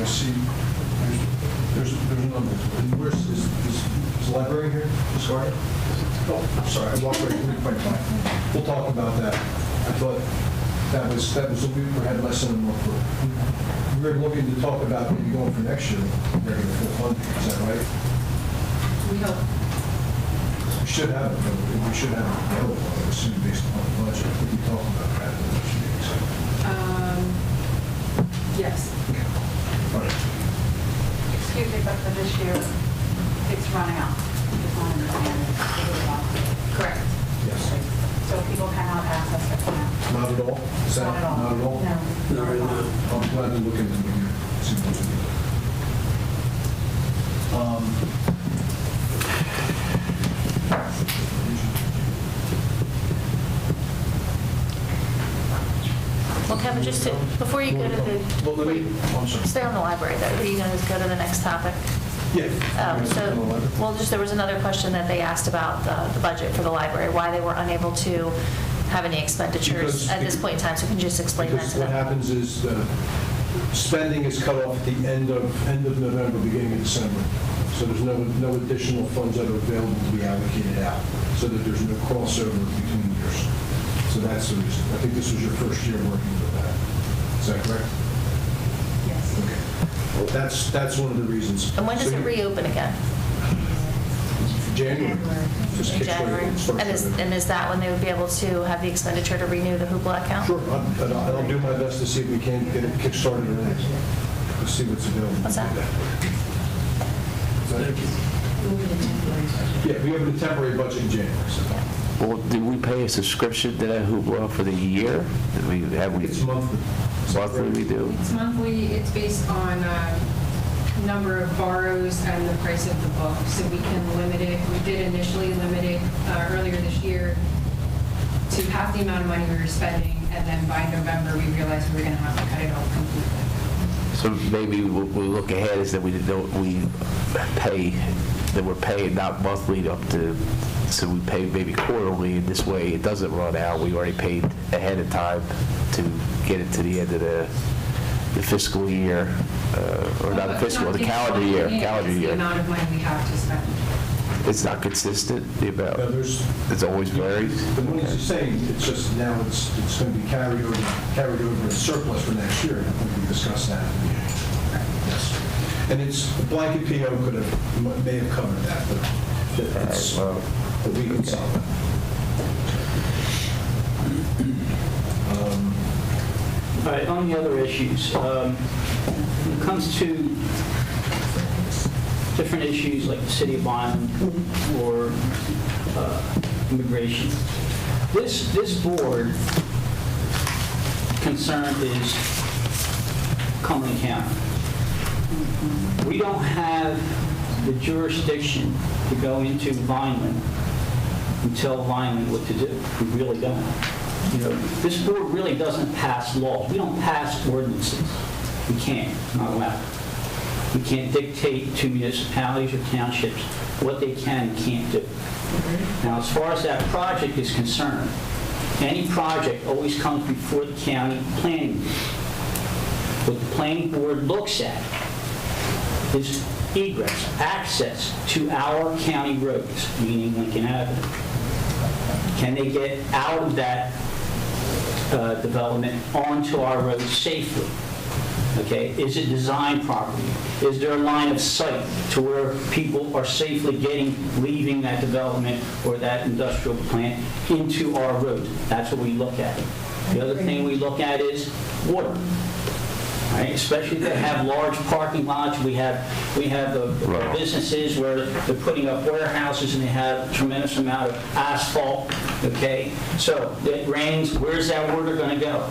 Speaker 4: see, there's a number. And where's, is the librarian here? Ms. Gardner? Oh, sorry, I walked right by. We'll talk about that. I thought that was we had less than a month. We were looking to talk about maybe going for next year, regular full funding. Is that right?
Speaker 13: We hope.
Speaker 4: We should have it, but we should have it available, I assume, based upon the budget. We can talk about that in the next meeting.
Speaker 13: Yes.
Speaker 4: All right.
Speaker 15: Excuse me, but for this year, it's running out. Just want to understand it. Correct.
Speaker 4: Yes.
Speaker 15: So people cannot access their plan.
Speaker 4: Not at all? Is that
Speaker 15: Not at all.
Speaker 4: Not at all?
Speaker 15: No.
Speaker 4: I'm glad to look into it here. See what we can
Speaker 5: Well, Kevin, just to, before you go to the,
Speaker 4: Well, let me, I'm sorry.
Speaker 5: stay on the library though. Are you going to go to the next topic?
Speaker 4: Yeah.
Speaker 5: Well, just there was another question that they asked about the budget for the library, why they were unable to have any expenditures at this point in time. So can you just explain that
Speaker 4: Because
Speaker 5: to
Speaker 4: what
Speaker 5: them?
Speaker 4: happens is spending is cut off at the end of November, beginning of December. So there's no additional funds that are available to be allocated out, so that there's no crossover between years. So that's the reason. I think this was your first year working with that. Is that correct?
Speaker 15: Yes.
Speaker 4: Okay. Well, that's one of the reasons.
Speaker 5: And when does
Speaker 4: So
Speaker 5: it
Speaker 4: you-
Speaker 5: reopen again?
Speaker 4: January. Just
Speaker 5: In
Speaker 4: kick started-
Speaker 5: January?
Speaker 4: started February.
Speaker 5: And is that when they would be able to have the expenditure to renew the hoopla account?
Speaker 4: Sure, I'll do my best to see if we can get it kick-started or not. Let's see what's available.
Speaker 5: What's that?
Speaker 4: Yeah, we have a temporary budget in January, so
Speaker 8: Well, do we pay a subscription to that hoopla for the year?
Speaker 4: it's monthly.
Speaker 8: Monthly we do?
Speaker 9: It's monthly, it's based on number of borrows and the price of the book, so we can limit it. We did initially limit it earlier this year to half the amount of money we were spending, and then by November, we realized we were going to have to cut it off completely.
Speaker 8: So maybe we'll look ahead is that we're paying not monthly up to, so we pay maybe quarterly, and this way it doesn't run out. We already paid ahead of time to get it to the end of the fiscal year, or not the fiscal, the calendar year.
Speaker 9: It's the amount of money we have to spend.
Speaker 8: It's not consistent, the amount.
Speaker 4: No,
Speaker 8: It's always varies.
Speaker 4: The money you're saying, it's just now it's going to be carried over as surplus for next year. I think we discussed that. Yes. And it's, the blanket PO may have covered that, but we can solve it.
Speaker 1: All right, on the other issues, when it comes to different issues like the City of Vineland or immigration, this board concern is Cumberland County. We don't have the jurisdiction to go into Vineland and tell Vineland what to do. We really don't. You know, this board really doesn't pass laws. We don't pass ordinances. We can't, not allowed. We can't dictate to municipalities or townships what they can and can't do. Now, as far as that project is concerned, any project always comes before the county planning board. What the planning board looks at is egress, access to our county roads, meaning Lincoln Avenue. Can they get out of that development onto our roads safely? Okay, is it designed properly? Is there a line of sight to where people are safely leaving that development or that industrial plant into our roads? That's what we look at. The other thing we look at is water. Right? Especially if they have large parking lots. We have the businesses where they're putting up warehouses and they have a tremendous amount of asphalt. Okay, so it rains. Where's that water going to go?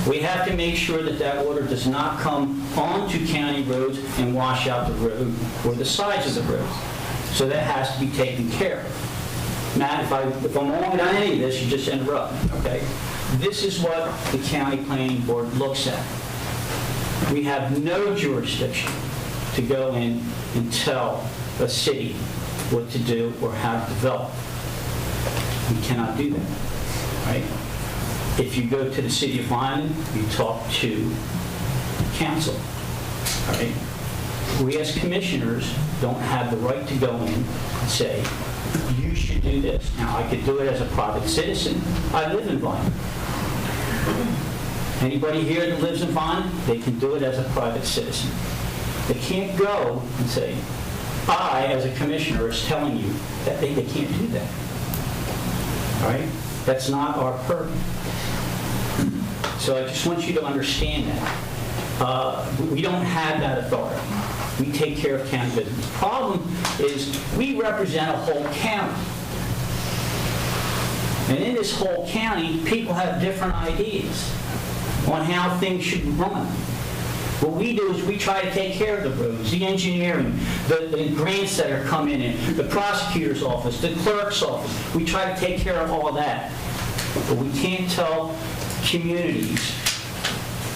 Speaker 1: We have to make sure that that water does not come onto county roads and wash out the road or the sides of the road. So that has to be taken care of. Matt, if I'm wrong on any of this, you just interrupt. Okay, this is what the county planning board looks at. We have no jurisdiction to go in and tell a city what to do or how to develop. We cannot do that, right? If you go to the city of Vineland, you talk to council, right? We as commissioners don't have the right to go in and say, you should do this. Now, I could do it as a private citizen. I live in Vineland. Anybody here that lives in Vineland, they can do it as a private citizen. They can't go and say, I, as a commissioner, is telling you that they can't do that. All right? That's not our purview. So I just want you to understand that. We don't have that authority. We take care of county business. The problem is we represent a whole county. And in this whole county, people have different ideas on how things should run. What we do is we try to take care of the roads, the engineering, the grants that are coming in, the prosecutor's office, the clerk's office. We try to take care of all of that. But we can't tell communities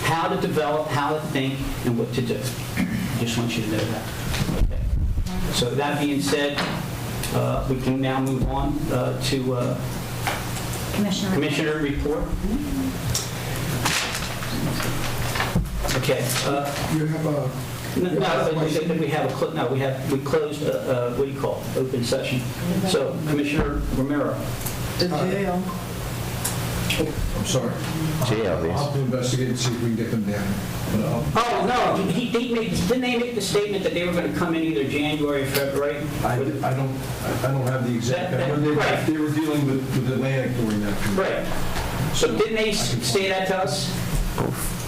Speaker 1: how to develop, how to think, and what to do. I just want you to know that. Okay. So that being said, we can now move on to Commissioner report. Okay.
Speaker 4: You have a...
Speaker 1: We closed, what do you call it, open session. So, Commissioner Romero.
Speaker 15: The jail.
Speaker 4: I'm sorry.
Speaker 8: Jail, yes.
Speaker 4: I'll have to investigate and see if we can get them down.
Speaker 1: Oh, no, didn't they make the statement that they were going to come in either January or February?
Speaker 4: I don't have the exact,
Speaker 1: Right.
Speaker 4: they were dealing with Atlantic during that period.
Speaker 1: Right. So didn't they say that to us?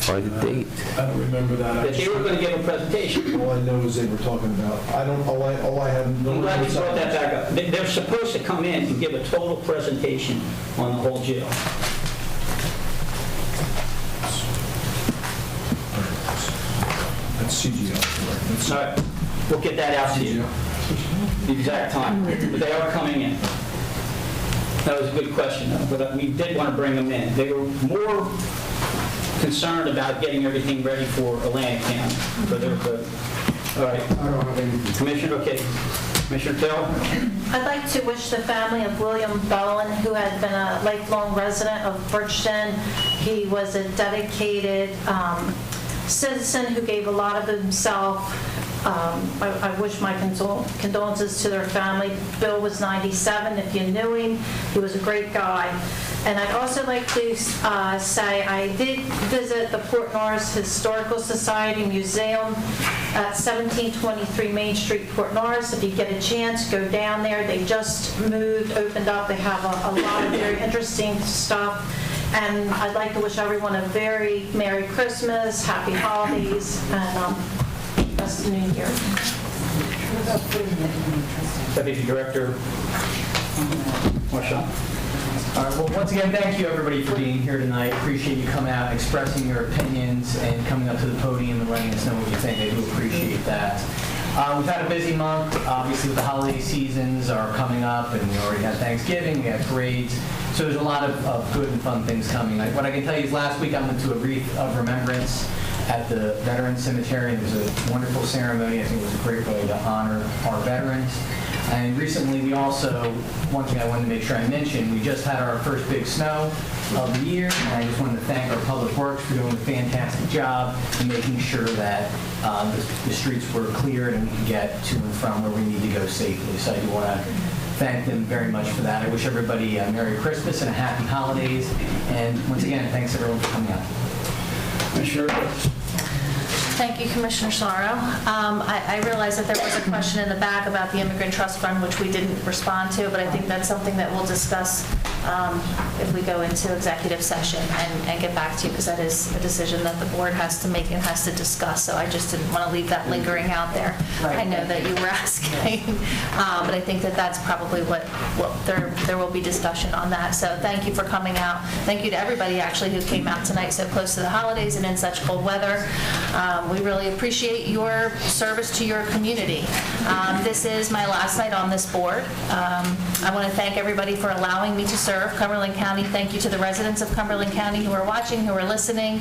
Speaker 8: By the date.
Speaker 4: I don't remember that.
Speaker 1: That they were going to give a presentation?
Speaker 4: All I know is they were talking about, all I have...
Speaker 1: I'm glad you brought that back up. They're supposed to come in and give a total presentation on the whole jail.
Speaker 4: That's CGL.
Speaker 1: All right, we'll get that out to you, the exact time, but they are coming in. That was a good question, though, but we did want to bring them in. They were more concerned about getting everything ready for Atlantic County for their vote. All right.
Speaker 4: I don't have anything.
Speaker 1: Commissioner, okay. Commissioner Till?
Speaker 5: I'd like to wish the family of William Bowen, who had been a lifelong resident of Bridgeton. He was a dedicated citizen who gave a lot of himself. I wish my condolences to their family. Bill was 97. If you knew him, he was a great guy. And I'd also like to say I did visit the Port Norris Historical Society Museum at 1723 Main Street, Port Norris. If you get a chance, go down there. They just opened up. They have a lot of very interesting stuff. And I'd like to wish everyone a very Merry Christmas, Happy Holidays, and best of the New Year.
Speaker 1: Deputy Director Marshall.
Speaker 16: All right, well, once again, thank you, everybody, for being here tonight. Appreciate you coming out, expressing your opinions, and coming up to the podium and letting us know what you think. I do appreciate that. We've had a busy month. Obviously, the holiday seasons are coming up, and we already had Thanksgiving, we had parades. So there's a lot of good and fun things coming. What I can tell you is last week I went to a wreath of remembrance at the Veterans Cemetery. It was a wonderful ceremony. I think it was a great way to honor our veterans. And recently, we also, one thing I wanted to make sure I mentioned, we just had our first big snow of the year, and I just wanted to thank our Public Works for doing a fantastic job in making sure that the streets were cleared and we could get to and from where we need to go safely. So I do want to thank them very much for that. I wish everybody a Merry Christmas and a Happy Holidays. And once again, thanks everyone for coming out.
Speaker 5: Thank you, Commissioner Sorrow. I realize that there was a question in the back about the Immigrant Trust Fund, which we didn't respond to, but I think that's something that we'll discuss if we go into executive session and get back to you, because that is a decision that the board has to make and has to discuss. So I just didn't want to leave that lingering out there. I know that you were asking, but I think that that's probably what there will be discussion on that. So thank you for coming out. Thank you to everybody actually who came out tonight so close to the holidays and in such cold weather. We really appreciate your service to your community. This is my last night on this board. I want to thank everybody for allowing me to serve Cumberland County. Thank you to the residents of Cumberland County who are watching, who are listening.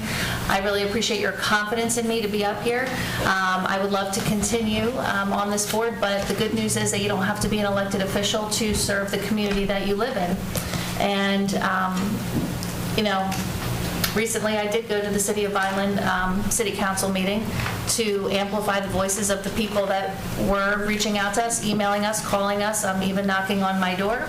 Speaker 5: I really appreciate your confidence in me to be up here. I would love to continue on this board, but the good news is that you don't have to be an elected official to serve the community that you live in. And, you know, recently, I did go to the City of Vineland City Council meeting to amplify the voices of the people that were reaching out to us, emailing us, calling us, even knocking on my door.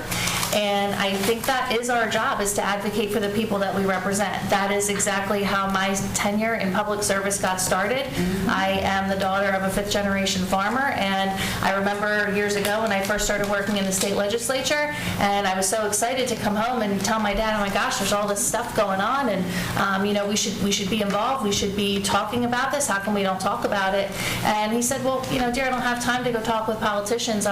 Speaker 5: And I think that is our job, is to advocate for the people that we represent. That is exactly how my tenure in public service got started. I am the daughter of a fifth-generation farmer, and I remember years ago when I first started working in the state legislature, and I was so excited to come home and tell my dad, oh my gosh, there's all this stuff going on, and you know, we should be involved, we should be talking about this, how come we don't talk about it? And he said, well, you know, dear, I don't have time to go talk with politicians.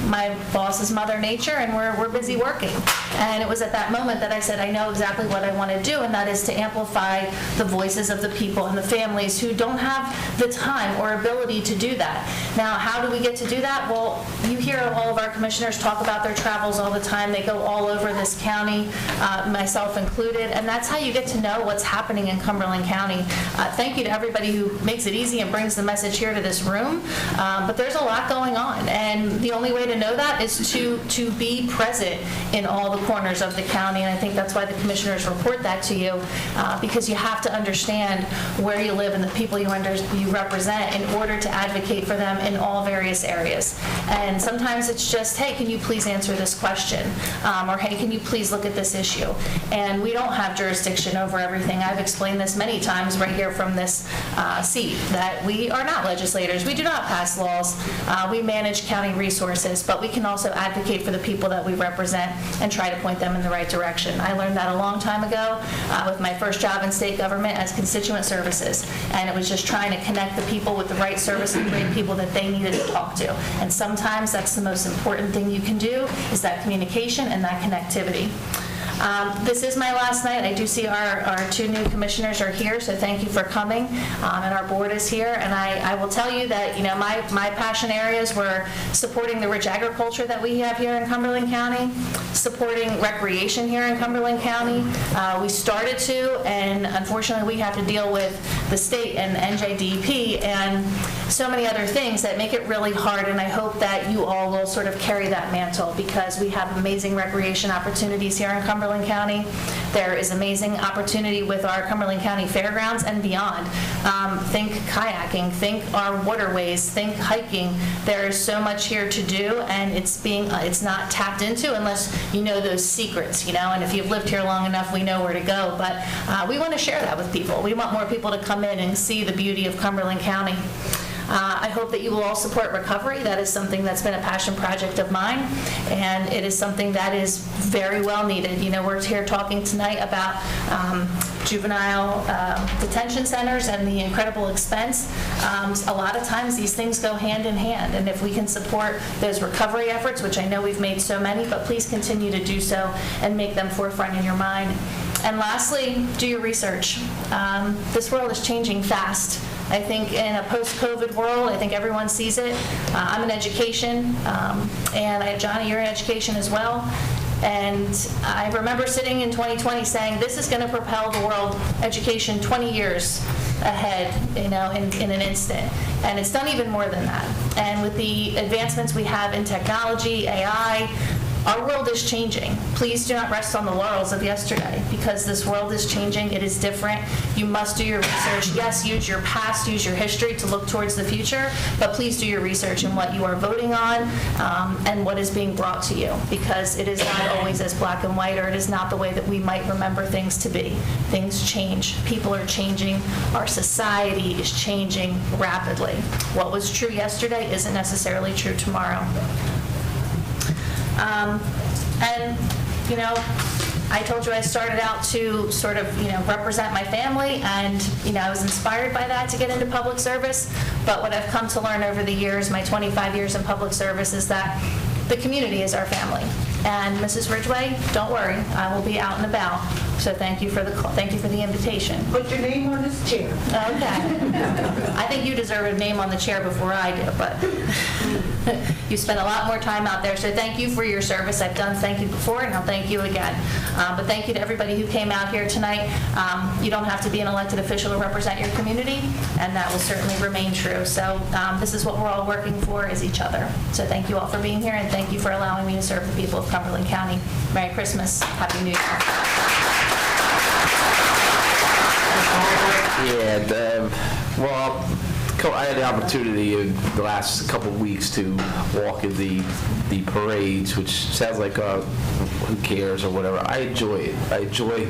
Speaker 5: My boss is Mother Nature, and we're busy working. And it was at that moment that I said, I know exactly what I want to do, and that is to amplify the voices of the people and the families who don't have the time or ability to do that. Now, how do we get to do that? Well, you hear all of our commissioners talk about their travels all the time. They go all over this county, myself included, and that's how you get to know what's happening in Cumberland County. Thank you to everybody who makes it easy and brings the message here to this room, but there's a lot going on, and the only way to know that is to be present in all the corners of the county, and I think that's why the commissioners report that to you, because you have to understand where you live and the people you represent in order to advocate for them in all various areas. And sometimes it's just, hey, can you please answer this question? Or hey, can you please look at this issue? And we don't have jurisdiction over everything. I've explained this many times right here from this seat, that we are not legislators. We do not pass laws. We manage county resources, but we can also advocate for the people that we represent and try to point them in the right direction. I learned that a long time ago with my first job in state government as constituent services, and it was just trying to connect the people with the right service and great people that they needed to talk to. And sometimes that's the most important thing you can do, is that communication and that connectivity. This is my last night. I do see our two new commissioners are here, so thank you for coming. And our board is here. And I will tell you that, you know, my passion areas were supporting the rich agriculture that we have here in Cumberland County, supporting recreation here in Cumberland County. We started to, and unfortunately we have to deal with the state and NJDEP and so many other things that make it really hard. And I hope that you all will sort of carry that mantle, because we have amazing recreation opportunities here in Cumberland County. There is amazing opportunity with our Cumberland County Fairgrounds and beyond. Think kayaking, think our waterways, think hiking. There is so much here to do, and it's not tapped into unless you know those secrets, you know. And if you've lived here long enough, we know where to go. But we want to share that with people. We want more people to come in and see the beauty of Cumberland County. I hope that you will all support recovery. That is something that's been a passion project of mine, and it is something that is very well needed. You know, we're here talking tonight about juvenile detention centers and the incredible expense. A lot of times these things go hand in hand, and if we can support those recovery efforts, which I know we've made so many, but please continue to do so and make them forefront in your mind. And lastly, do your research. This world is changing fast. I think in a post-COVID world, I think everyone sees it. I'm in education, and Johnny, you're in education as well. And I remember sitting in 2020 saying, this is going to propel the world education 20 years ahead, in an instant. And it's done even more than that. And with the advancements we have in technology, AI, our world is changing. Please do not rest on the laurels of yesterday, because this world is changing. It is different. You must do your research. Yes, use your past, use your history to look towards the future, but please do your research in what you are voting on and what is being brought to you, because it is not always as black and white, or it is not the way that we might remember things to be. Things change. People are changing. Our society is changing rapidly. What was true yesterday isn't necessarily true tomorrow. And, I told you I started out to sort of, represent my family, and, I was inspired by that to get into public service. But what I've come to learn over the years, my 25 years in public service, is that the community is our family. And Mrs. Ridgway, don't worry, I will be out and about. So thank you for the invitation.
Speaker 15: Put your name on this chair.
Speaker 5: Okay. I think you deserve a name on the chair before I do, but you spend a lot more time out there. So thank you for your service. I've done thank you before, and I'll thank you again. But thank you to everybody who came out here tonight. You don't have to be an elected official to represent your community, and that will certainly remain true. So this is what we're all working for, is each other. So thank you all for being here, and thank you for allowing me to serve the people of Cumberland County. Merry Christmas. Happy New Year.
Speaker 8: Yeah, well, I had the opportunity in the last couple of weeks to walk in the parades, which sounds like who cares or whatever. I enjoy it. I enjoy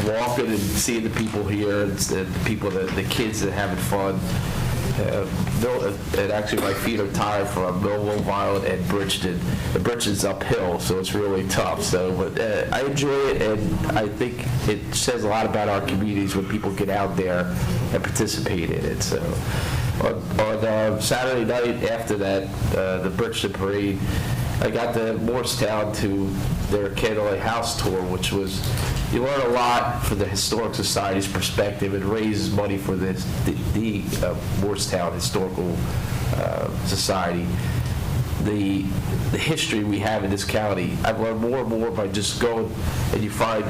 Speaker 8: walking and seeing the people here, and the kids that are having fun. And actually, my feet are tired from Millville, Violet, and Bridgeton. The Bridgeton's uphill, so it's really tough. So, but I enjoy it, and I think it says a lot about our communities when people get out there and participate in it. So, on Saturday night after that, the Bridgeton parade, I got to Morristown to their Candlelight House tour, which was, you learn a lot from the Historic Society's perspective. It raises money for the Morristown Historical Society. The history we have in this county, I've learned more and more by just going, and you find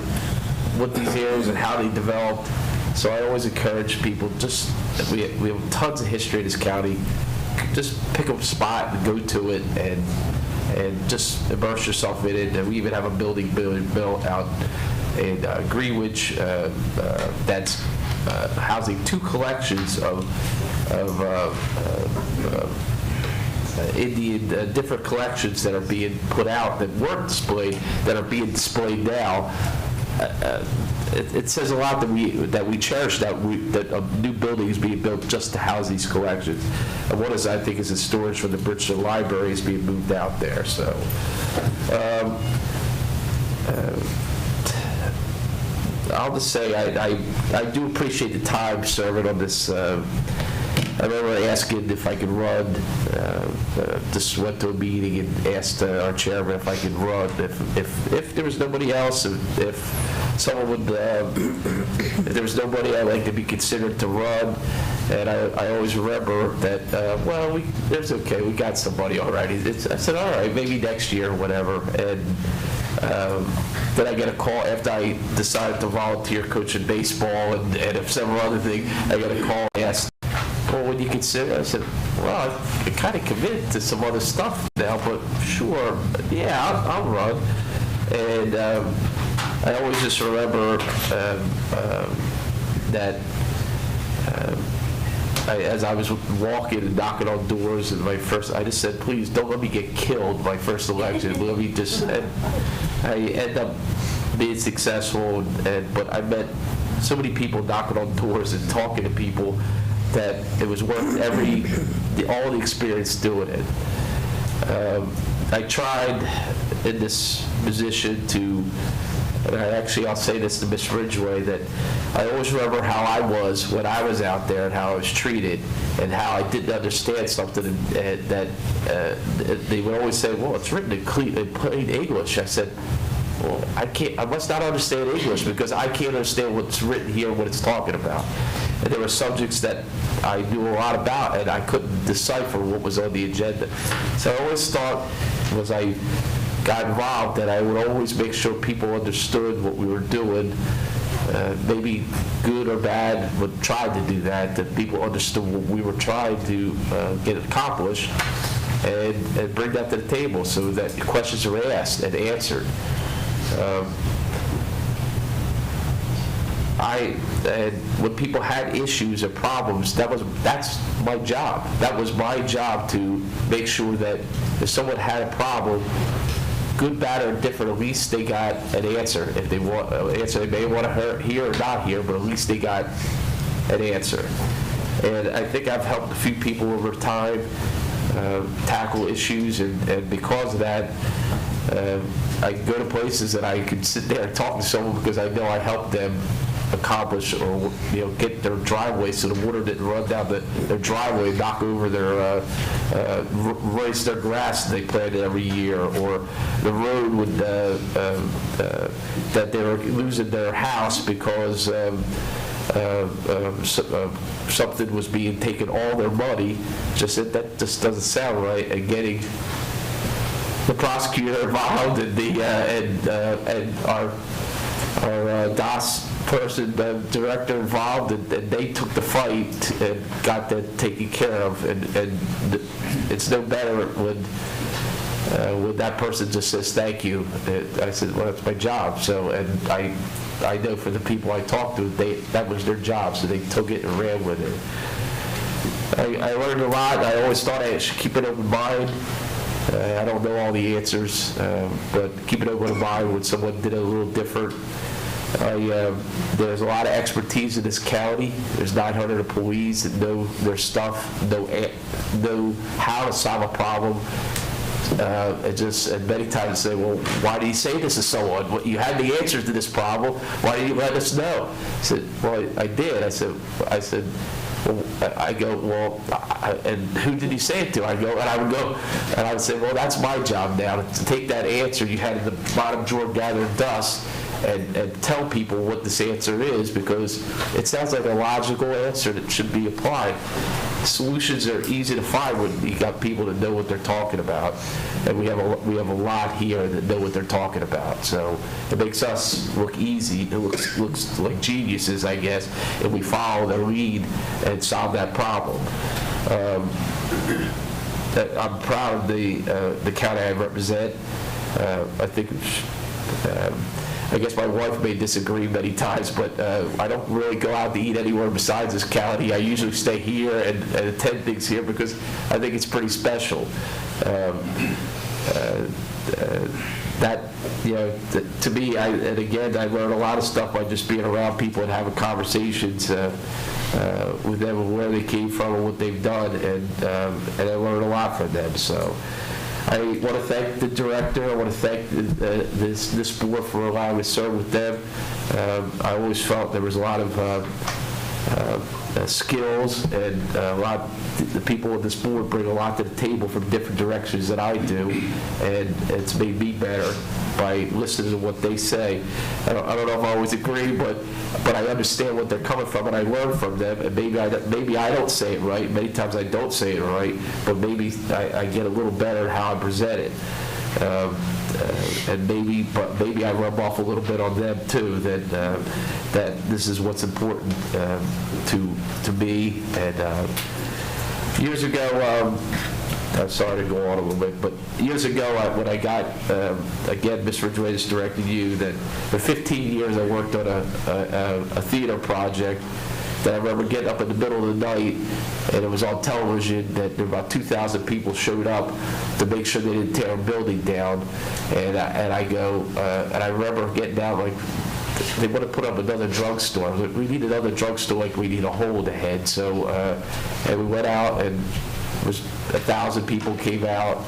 Speaker 8: what these areas and how they developed. So I always encourage people, we have tons of history in this county. Just pick a spot and go to it, and just immerse yourself in it. And we even have a building built out in Greenwich that's housing two collections of Indian different collections that are being put out that weren't displayed, that are being displayed now. It says a lot that we cherish that a new building is being built just to house these collections. And one is, I think, is a storage for the Bridgeton Library is being moved out there. So. I'll just say I do appreciate the time serving on this. I remember asking if I could run. Just went to a meeting and asked our chairman if I could run. If there was nobody else, if someone would, if there was nobody I'd like to be considered to run. And I always remember that, there's okay, we got somebody already. I said, all right, maybe next year or whatever. And then I get a call after I decided to volunteer coaching baseball and several other things. I get a call and asked, well, would you consider? I said, well, I kind of committed to some other stuff now, but sure, yeah, I'll run. And I always just remember that as I was walking and knocking on doors, and I just said, please don't let me get killed my first election. Let me just, I end up being successful, but I met so many people knocking on doors and talking to people that it was worth all the experience doing it. I tried in this position to, and I'll say this to Ms. Ridgway, that I always remember how I was when I was out there and how I was treated and how I didn't understand something that they would always say, well, it's written in plain English. I said, well, I must not understand English because I can't understand what's written here, what it's talking about. And there were subjects that I knew a lot about and I couldn't decipher what was on the agenda. So I always thought, was I got involved, that I would always make sure people understood what we were doing, maybe good or bad, but tried to do that people understood what we were trying to get accomplished, and bring that to the table so that questions are asked and answered. And when people had issues or problems, that's my job. That was my job to make sure that if someone had a problem, good, bad, or different, at least they got an answer. If they want an answer, they may want to hear or not hear, but at least they got an answer. And I think I've helped a few people over time tackle issues, and because of that, I go to places that I can sit there and talk to someone because I know I helped them accomplish or get their driveway so the water didn't run down their driveway, knock over their race their grass that they planted every year, or the road would that they were losing their house because something was being taken, all their money. That just doesn't sound right, and getting the prosecutor involved and our DOS person, the director involved, and they took the fight and got that taken care of. And it's no better when that person just says thank you. I said, well, that's my job. So, and I know for the people I talked to, that was their job, so they took it and ran with it. I learned a lot. I always thought I should keep an open mind. I don't know all the answers, but keep an open mind when someone did it a little different. There's a lot of expertise in this county. There's 900 employees that know their stuff, know how to solve a problem. And many times say, well, why did you say this to someone? Well, you had the answer to this problem. Why didn't you let us know? I said, well, I did. I said, well, I go, well, and who did you say it to? I would go, and I would say, well, that's my job now, to take that answer you had in the bottom drawer gathering dust and tell people what this answer is, because it sounds like a logical answer that should be applied. Solutions are easy to find when you got people that know what they're talking about, and we have a lot here that know what they're talking about. So it makes us look easy. It looks like geniuses, I guess, if we follow the lead and solve that problem. I'm proud of the county I represent. I think. I guess my wife may disagree many times, but I don't really go out to eat anywhere besides this county. I usually stay here and attend things here because I think it's pretty special. To me, and again, I learn a lot of stuff by just being around people and having conversations with them and where they came from and what they've done, and I learn a lot from them. So I want to thank the director. I want to thank this board for allowing me to serve with them. I always felt there was a lot of skills, and the people on this board bring a lot to the table from different directions than I do, and it's made me better by listening to what they say. I don't know if I always agree, but I understand what they're coming from, and I learn from them. And maybe I don't say it right. Many times I don't say it right, but maybe I get a little better at how I present it. And maybe I rub off a little bit on them too. That this is what's important to me. And years ago. I'm sorry to go on a little bit, but years ago when I got, again, Mr. Rodriguez directed you, that for 15 years I worked on a theater project that I remember getting up in the middle of the night, and it was on television that there were about 2,000 people showed up to make sure they didn't tear a building down, and I go, and I remember getting down like, they want to put up another drugstore. We need another drugstore like we need a hole in the head. So, and we went out, and it was 1,000 people came out,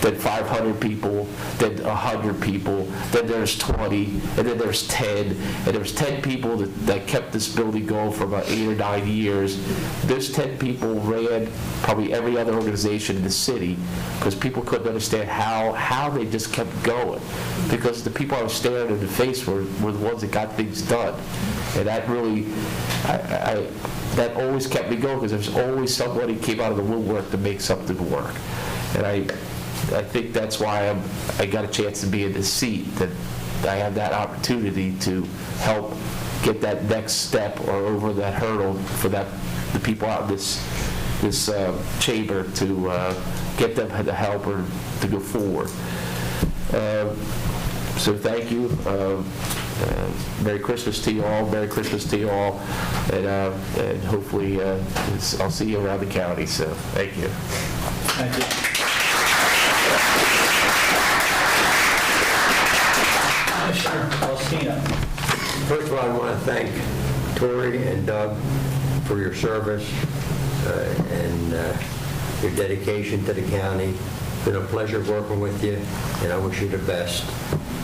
Speaker 8: then 500 people, then 100 people, then there's 20, and then there's 10, and there was 10 people that kept this building going for about 8 or 9 years. Those 10 people ran probably every other organization in the city, because people couldn't understand how they just kept going, because the people I was staring in the face were the ones that got things done. And that really, that always kept me going, because there's always somebody came out of the woodwork to make something work. And I think that's why I got a chance to be in this seat, that I have that opportunity to help get that next step or over that hurdle for the people out in this chamber to get them the help or to go forward. So thank you. Merry Christmas to you all. Merry Christmas to you all. And hopefully I'll see you around the county. So thank you.
Speaker 1: Thank you. Commissioner Palestina.
Speaker 7: First of all, I want to thank Tori and Doug for your service and your dedication to the county. It's been a pleasure working with you, and I wish you the best.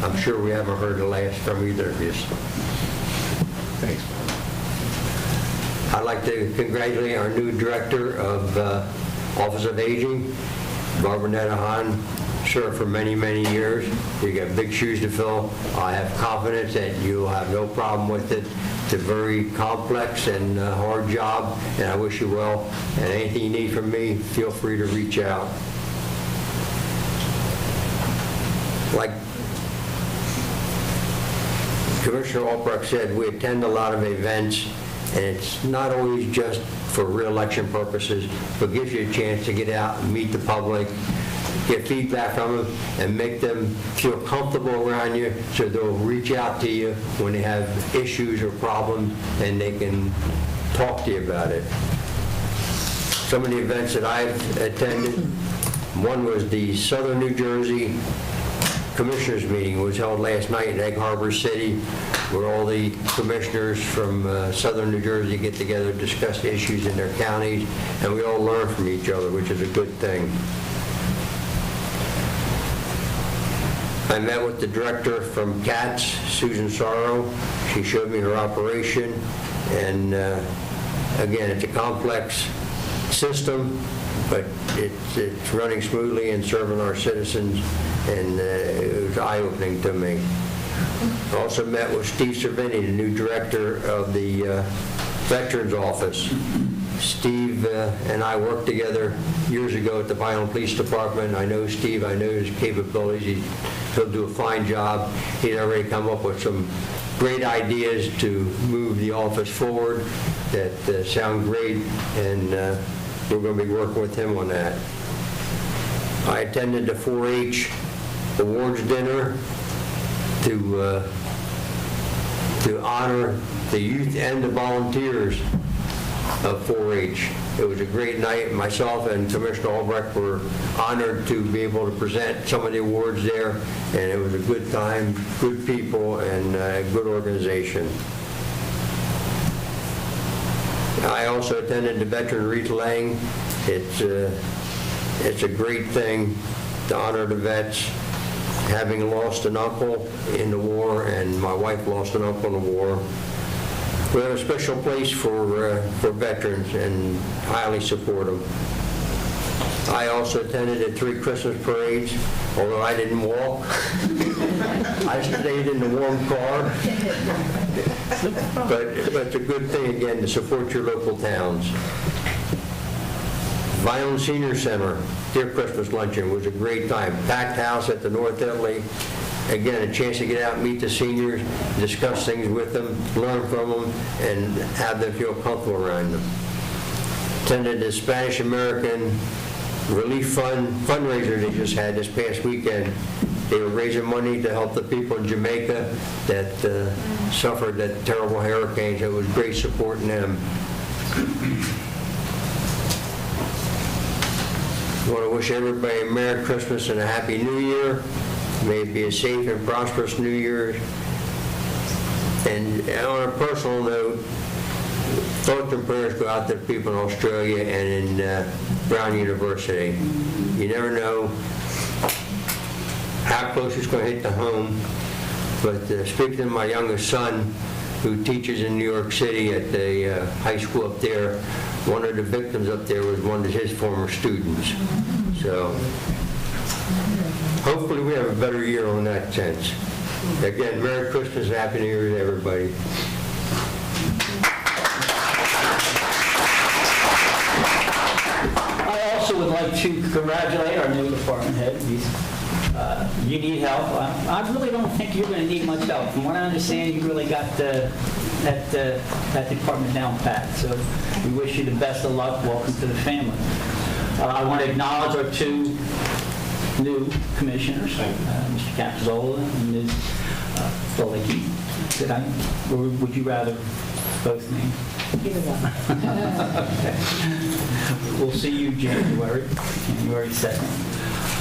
Speaker 7: I'm sure we haven't heard the last from either of you.
Speaker 8: Thanks.
Speaker 7: I'd like to congratulate our new Director of Office of Aging, Barbara Nedahan. Served for many, many years. You got big shoes to fill. I have confidence that you'll have no problem with it. It's a very complex and hard job, and I wish you well. And anything you need from me, feel free to reach out. Like Commissioner Albrecht said, we attend a lot of events, and it's not always just for re-election purposes, but gives you a chance to get out and meet the public, get feedback from them, and make them feel comfortable around you, so they'll reach out to you when they have issues or problems, and they can talk to you about it. Some of the events that I've attended, one was the Southern New Jersey Commissioners meeting. Was held last night in Egg Harbor City, where all the commissioners from Southern New Jersey get together, discuss issues in their counties, and we all learn from each other, which is a good thing. I met with the director from CATS, Susan Sorrow. She showed me her operation, and again, it's a complex system, but it's running smoothly and serving our citizens, and it was eye-opening to me. I also met with Steve Cervini, the new director of the Veterans Office. Steve and I worked together years ago at the Vineland Police Department. I know Steve, I know his capabilities. He'll do a fine job. He's already come up with some great ideas to move the office forward that sound great, and we're going to be working with him on that. I attended the 4-H awards dinner to honor the youth and the volunteers of 4-H. It was a great night. Myself and Commissioner Albrecht were honored to be able to present some of the awards there, and it was a good time, good people, and a good organization. I also attended the Veteran Wreath Laying. It's a great thing to honor the vets. Having lost an uncle in the war, and my wife lost an uncle in the war, we have a special place for veterans and highly support them. I also attended the 3 Christmas parades, although I didn't walk. I stayed in the warm car. But it's a good thing, again, to support your local towns. Vineland Senior Center, their Christmas luncheon was a great time. Packed house at the North Italy. Again, a chance to get out and meet the seniors, discuss things with them, learn from them, and have them feel comfortable around them. Attended the Spanish American Relief Fund fundraiser they just had this past weekend. They were raising money to help the people in Jamaica that suffered that terrible hurricane. So it was great supporting them. I want to wish everybody a Merry Christmas and a Happy New Year. May it be a safe and prosperous New Year. And on a personal note, thoughts and prayers go out to the people in Australia and in Brown University. You never know how close it's going to hit the home. But speaking to my youngest son, who teaches in New York City at the high school up there, one of the victims up there was one of his former students. So hopefully we have a better year on that sense. Again, Merry Christmas and Happy New Year to everybody.
Speaker 1: I also would would like to congratulate our new department head. You need help. I really don't think you're going to need much help. From what I understand, you really got that department down pat. So we wish you the best of luck. Welcome to the family. I want to acknowledge our two new commissioners, Mr. Capizzola and Ms. Stolicki. Or would you rather both name?
Speaker 15: Either one.
Speaker 1: Okay. We'll see you January 2nd.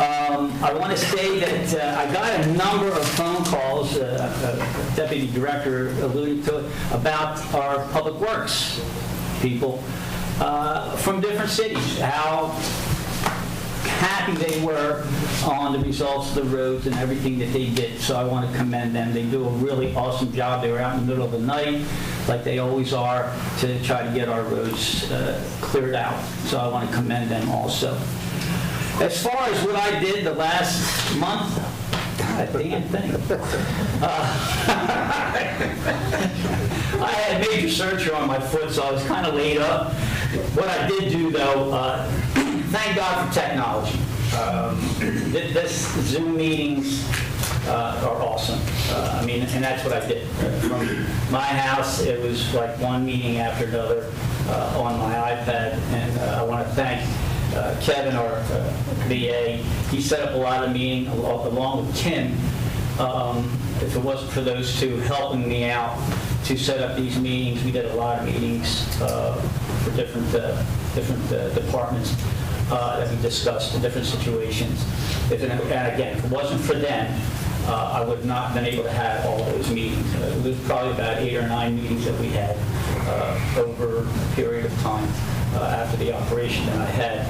Speaker 1: I want to say that I got a number of phone calls, Deputy Director alluded to it, about our public works people from different cities, how happy they were on the results of the roads and everything that they did. So I want to commend them. They do a really awesome job. They were out in the middle of the night, like they always are, to try to get our roads cleared out. So I want to commend them also. As far as what I did the last month, that damn thing. I had major surgery on my foot, so I was kind of laid up. What I did do, though, thank God for technology. This Zoom meetings are awesome. I mean, and that's what I did. From my house, it was like one meeting after another on my iPad, and I want to thank Kevin, our VA. He set up a lot of meetings along with Tim. If it wasn't for those two helping me out to set up these meetings, we did a lot of meetings for different departments that we discussed in different situations. And again, if it wasn't for them, I would not have been able to have all those meetings. It was probably about 8 or 9 meetings that we had over a period of time after the operation that I had.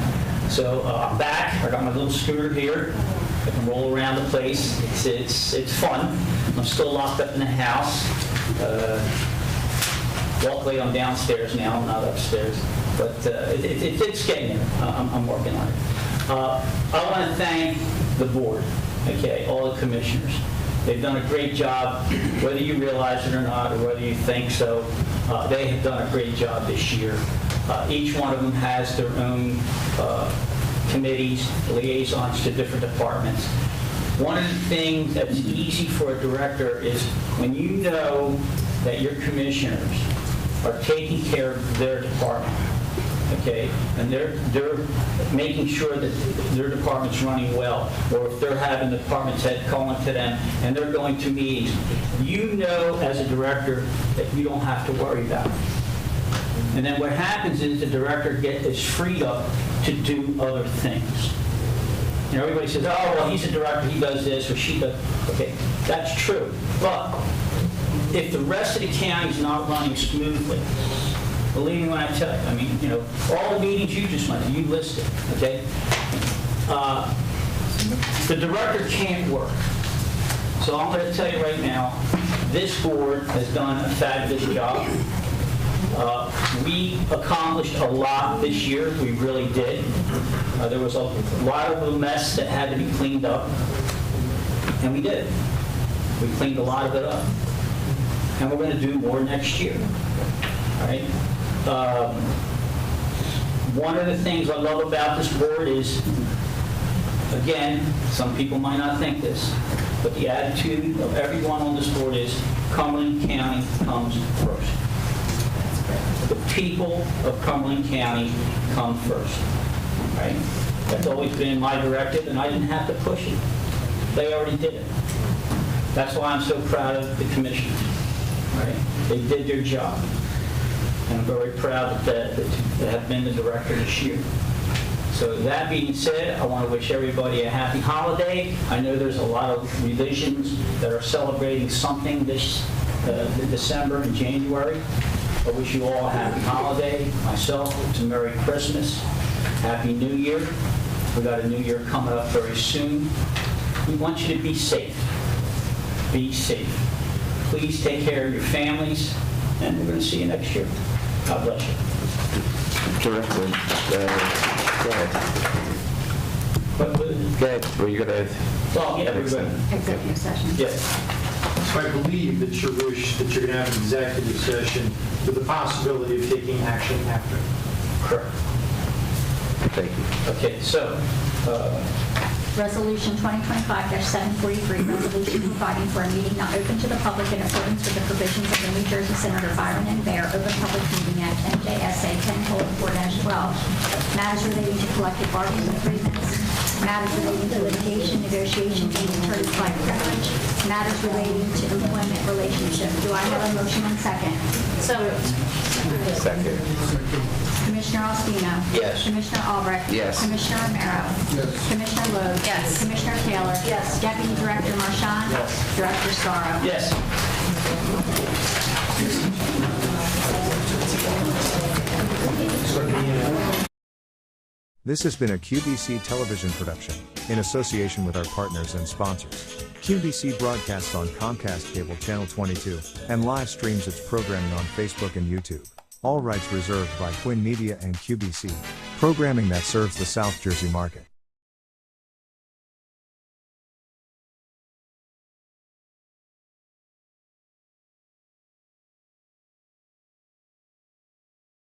Speaker 1: So I'm back. I got my little scooter here. I can roll around the place. It's fun. I'm still locked up in the house. Luckily, I'm downstairs now. I'm not upstairs. But it's getting there. I'm working on it. I want to thank the board, okay, all the commissioners. They've done a great job, whether you realize it or not, or whether you think so. They have done a great job this year. Each one of them has their own committees, liaisons to different departments. One of the things that's easy for a director is when you know that your commissioners are taking care of their department, okay, and they're making sure that their department's running well, or if they're having the department's head calling to them and they're going to meetings, you know as a director that you don't have to worry about it. And then what happens is the director is freed up to do other things. You know, everybody says, oh, well, he's a director, he does this, or she does. Okay, that's true. But if the rest of the county's not running smoothly, believe me when I tell you, I mean, you know, all the meetings you just went to, you listed, okay? The director can't work. So I'm going to tell you right now, this board has done a fabulous job. We accomplished a lot this year. We really did. There was a lot of a mess that had to be cleaned up, and we did. We cleaned a lot of it up. And we're going to do more next year. All right? One of the things I love about this board is, again, some people might not think this, but the attitude of everyone on this board is Cumberland County comes first. The people of Cumberland County come first, right? That's always been my directive, and I didn't have to push it. They already did it. That's why I'm so proud of the commissioners, right? They did their job. And I'm very proud that have been the director this year. So that being said, I want to wish everybody a happy holiday. I know there's a lot of religions that are celebrating something this December and January. I wish you all a happy holiday. Myself, it's a Merry Christmas. Happy New Year. We got a new year coming up very soon. We want you to be safe. Be safe. Please take care of your families, and we're going to see you next year. God bless you.
Speaker 8: Director, go ahead. Go ahead. Were you going to?
Speaker 1: Well, yeah, we're good.
Speaker 2: Executive session.
Speaker 1: Yes.
Speaker 17: So I believe that your wish that you're going to have an executive session with the possibility of taking action after.
Speaker 1: Correct.
Speaker 7: Thank you.
Speaker 1: Okay, so,
Speaker 2: Resolution 2025-743, resolution providing for a meeting not open to the public in accordance with the provisions of the New Jersey Senator Byron and Bear Open Public Meeting Act, NJSA 10:4-12, matters relating to collective bargaining agreements, matters relating to litigation, negotiation, and attorney-client privilege, matters relating to employment relationship. Do I have a motion and second?
Speaker 5: So moved.
Speaker 7: Second.
Speaker 2: Commissioner Alstino.
Speaker 7: Yes.
Speaker 2: Commissioner Albrecht.
Speaker 8: Yes.
Speaker 2: Commissioner Romero.
Speaker 4: Yes.
Speaker 2: Commissioner Logue.
Speaker 5: Yes.
Speaker 2: Commissioner Taylor.
Speaker 5: Yes.
Speaker 2: Deputy Director Marchand.
Speaker 4: Yes.
Speaker 2: Director Sorrow.
Speaker 1: yes.
Speaker 18: This has been a QVC television production, in association with our partners and sponsors. QVC broadcasts on Comcast Cable Channel 22, and live streams its programming on Facebook and YouTube. All rights reserved by Quinn Media and QVC, programming that serves the South Jersey market.